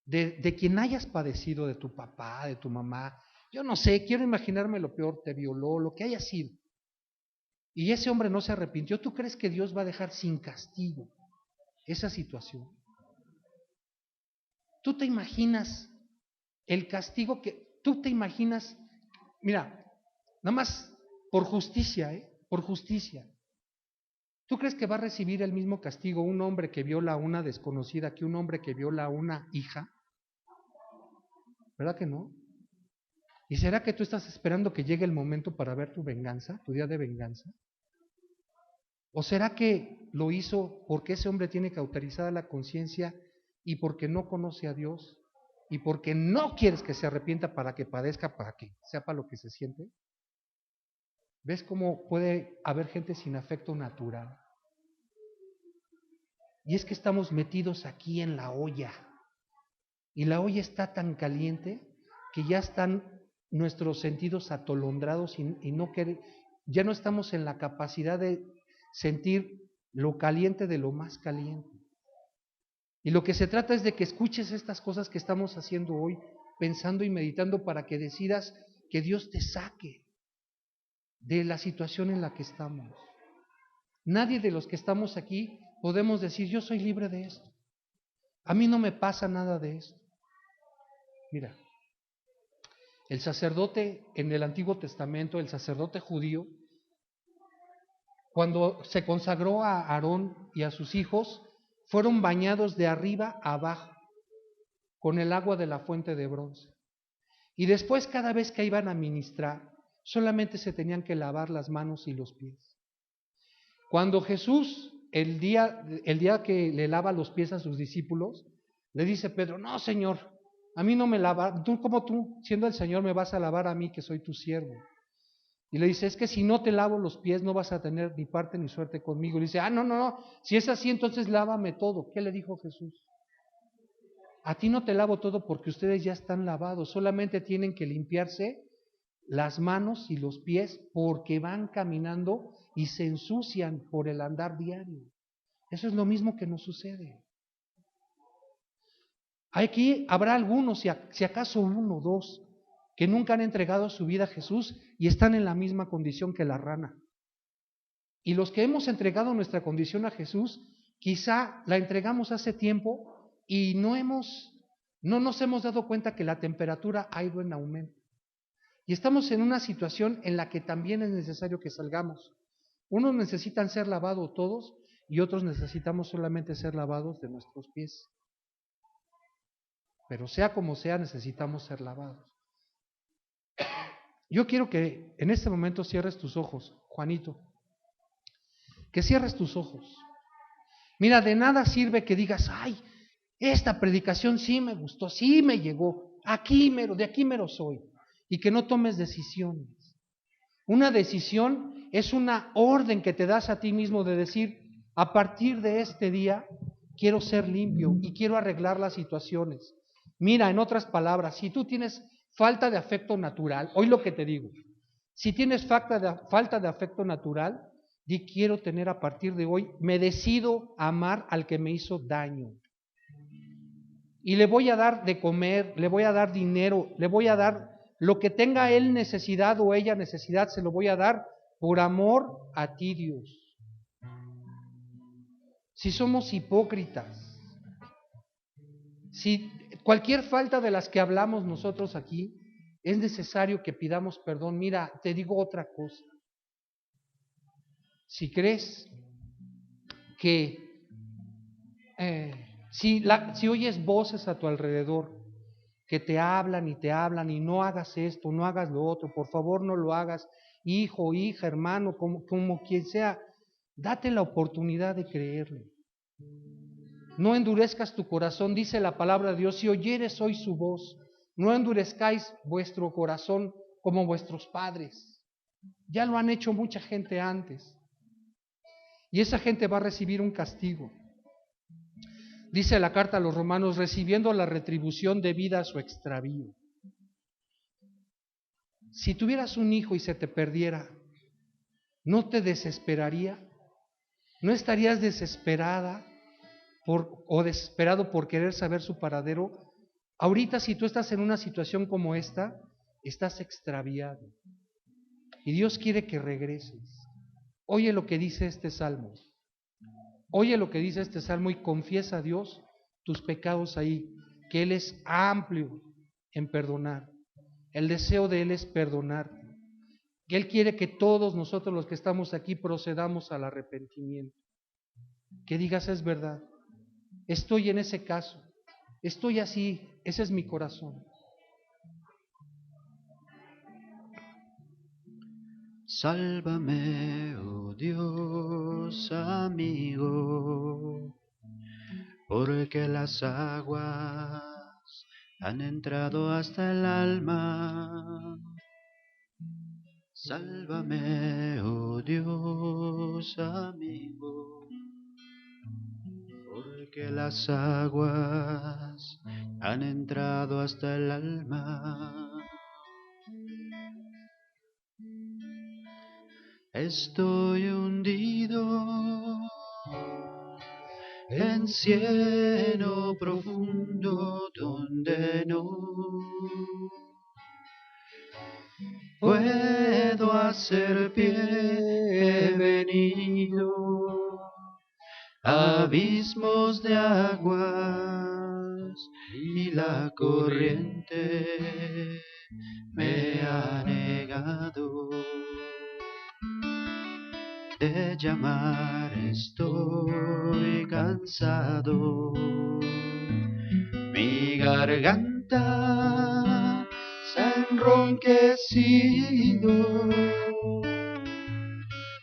de quien hayas padecido, de tu papá, de tu mamá, yo no sé, quiero imaginarme lo peor, te violó, lo que haya sido, y ese hombre no se arrepintió, ¿tú crees que Dios va a dejar sin castigo esa situación? ¿Tú te imaginas el castigo tú te imaginas? Mira, nada más por justicia, por justicia. ¿Tú crees que va a recibir el mismo castigo un hombre que viola a una desconocida que un hombre que viola a una hija? ¿Verdad que no? ¿Y será que tú estás esperando que llegue el momento para ver tu venganza, tu día de venganza? ¿O será que lo hizo porque ese hombre tiene cauterizada la conciencia y porque no conoce a Dios y porque no quieres que se arrepienta para que padezca, para que sepa lo que se siente? ¿Ves cómo puede haber gente sin afecto natural? Y es que estamos metidos aquí en la olla. Y la olla está tan caliente que ya están nuestros sentidos atolondrados y ya no estamos en la capacidad de sentir lo caliente de lo más caliente. Y lo que se trata es de que escuches estas cosas que estamos haciendo hoy pensando y meditando para que decidas que Dios te saque de la situación en la que estamos. Nadie de los que estamos aquí podemos decir, yo soy libre de esto. A mí no me pasa nada de esto. Mira, el sacerdote en el Antiguo Testamento, el sacerdote judío, cuando se consagró a Aarón y a sus hijos, fueron bañados de arriba a abajo con el agua de la fuente de bronce. Y después, cada vez que iban a ministrar, solamente se tenían que lavar las manos y los pies. Cuando Jesús, el día que le lava los pies a sus discípulos, le dice Pedro, no, Señor, a mí no me lava, tú, siendo el Señor, me vas a lavar a mí, que soy tu siervo. Y le dice, es que si no te lavo los pies, no vas a tener ni parte ni suerte conmigo. Y le dice, no, si es así, entonces lávame todo. ¿Qué le dijo Jesús? A ti no te lavo todo porque ustedes ya están lavados, solamente tienen que limpiarse las manos y los pies porque van caminando y se ensucian por el andar diario. Eso es lo mismo que nos sucede. Aquí habrá algunos, si acaso uno o dos, que nunca han entregado su vida a Jesús y están en la misma condición que la rana. Y los que hemos entregado nuestra condición a Jesús, quizá la entregamos hace tiempo y no nos hemos dado cuenta que la temperatura ha ido en aumento. Y estamos en una situación en la que también es necesario que salgamos. Unos necesitan ser lavados todos y otros necesitamos solamente ser lavados de nuestros pies. Pero sea como sea, necesitamos ser lavados. Yo quiero que en este momento cierres tus ojos, Juanito, que cierres tus ojos. Mira, de nada sirve que digas, ay, esta predicación sí me gustó, sí me llegó, de aquí mero soy, y que no tomes decisiones. Una decisión es una orden que te das a ti mismo de decir, a partir de este día quiero ser limpio y quiero arreglar las situaciones. Mira, en otras palabras, si tú tienes falta de afecto natural, oí lo que te digo, si tienes falta de afecto natural, di quiero tener a partir de hoy, me decido amar al que me hizo daño. Y le voy a dar de comer, le voy a dar dinero, le voy a dar lo que tenga él necesidad o ella necesidad, se lo voy a dar por amor a ti, Dios. Si somos hipócritas, si cualquier falta de las que hablamos nosotros aquí, es necesario que pidamos perdón. Mira, te digo otra cosa. Si crees que si oyes voces a tu alrededor que te hablan y no hagas esto, no hagas lo otro, por favor no lo hagas, hijo, hija, hermano, como quien sea, date la oportunidad de creerle. No endurezcas tu corazón, dice la palabra de Dios, si oyeres hoy su voz, no endurezcáis vuestro corazón como vuestros padres. Ya lo han hecho mucha gente antes. Y esa gente va a recibir un castigo. Dice la carta a los romanos, recibiendo la retribución debida a su extravío. Si tuvieras un hijo y se te perdiera, ¿no te desesperaría? ¿No estarías desesperada o desesperado por querer saber su paradero? Ahorita, si tú estás en una situación como esta, estás extraviado. Y Dios quiere que regreses. Oye lo que dice este salmo. Oye lo que dice este salmo y confiesa a Dios tus pecados ahí, que Él es amplio en perdonar. El deseo de Él es perdonar. Que Él quiere que todos nosotros los que estamos aquí procedamos al arrepentimiento. Que digas es verdad. Estoy en ese caso. Estoy así. Ese es mi corazón. Sálvame, oh Dios amigo, porque las aguas han entrado hasta el alma. Sálvame, oh Dios amigo, porque las aguas han entrado hasta el alma. Estoy hundido en cieno profundo donde no puedo hacer pie, he venido, abismos de aguas y la corriente me ha negado. De llamar estoy cansado, mi garganta se ha enronquecido,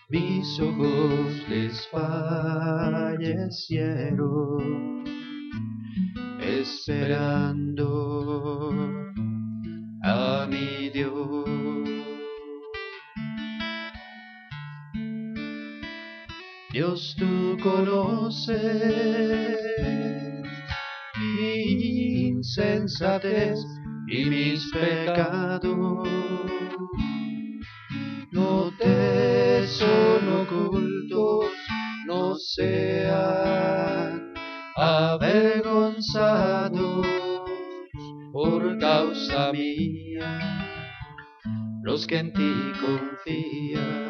mis ojos desfallecieron, esperando a mi Dios. Dios, tú conoces mi insensatez y mis pecados, no te son ocultos, no sean avergonzados por causa mía los que en ti confían.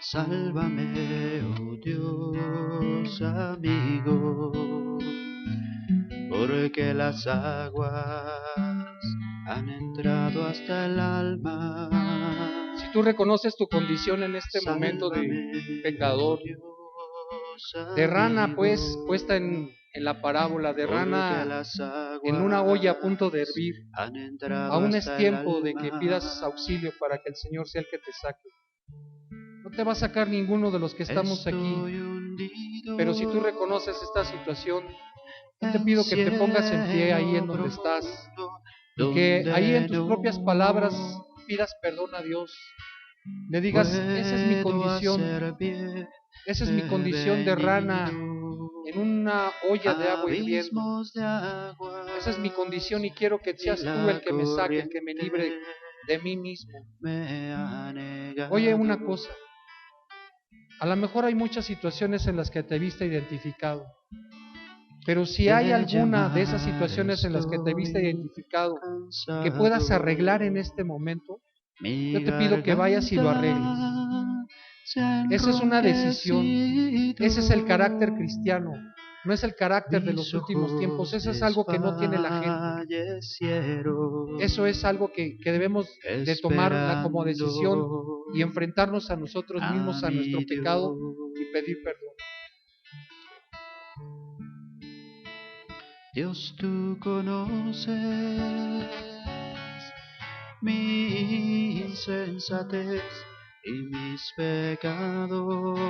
Sálvame, oh Dios amigo, porque las aguas han entrado hasta el alma. Si tú reconoces tu condición en este momento de pecador, de rana pues puesta en la parábola, de rana en una olla a punto de hervir, aún es tiempo de que pidas auxilio para que el Señor sea el que te saque. No te va a sacar ninguno de los que estamos aquí, pero si tú reconoces esta situación, yo te pido que te pongas en pie ahí en donde estás y que ahí en tus propias palabras pidas perdón a Dios. Le digas, esa es mi condición de rana en una olla de agua hirviendo. Esa es mi condición y quiero que seas tú el que me saque, el que me libre de mí mismo. Oye, una cosa, a lo mejor hay muchas situaciones en las que te viste identificado, pero si hay alguna de esas situaciones en las que te viste identificado que puedas arreglar en este momento, yo te pido que vayas y lo arregles. Esa es una decisión, ese es el carácter cristiano, no es el carácter de los últimos tiempos, eso es algo que no tiene la gente. Eso es algo que debemos de tomar como decisión y enfrentarnos a nosotros mismos, a nuestro pecado y pedir perdón. Dios, tú conoces mi insensatez y mis pecados,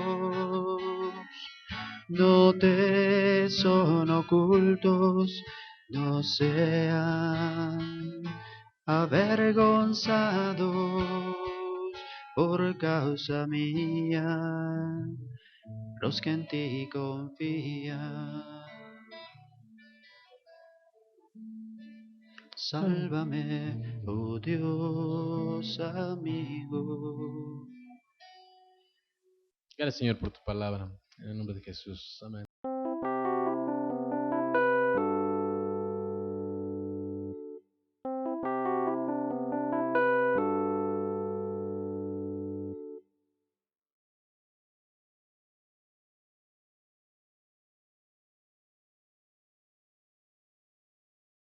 no te son ocultos, no sean avergonzados por causa mía los que en ti confían. Sálvame, oh Dios amigo. Gracias, Señor, por tu palabra. En el nombre de Jesús. Amén.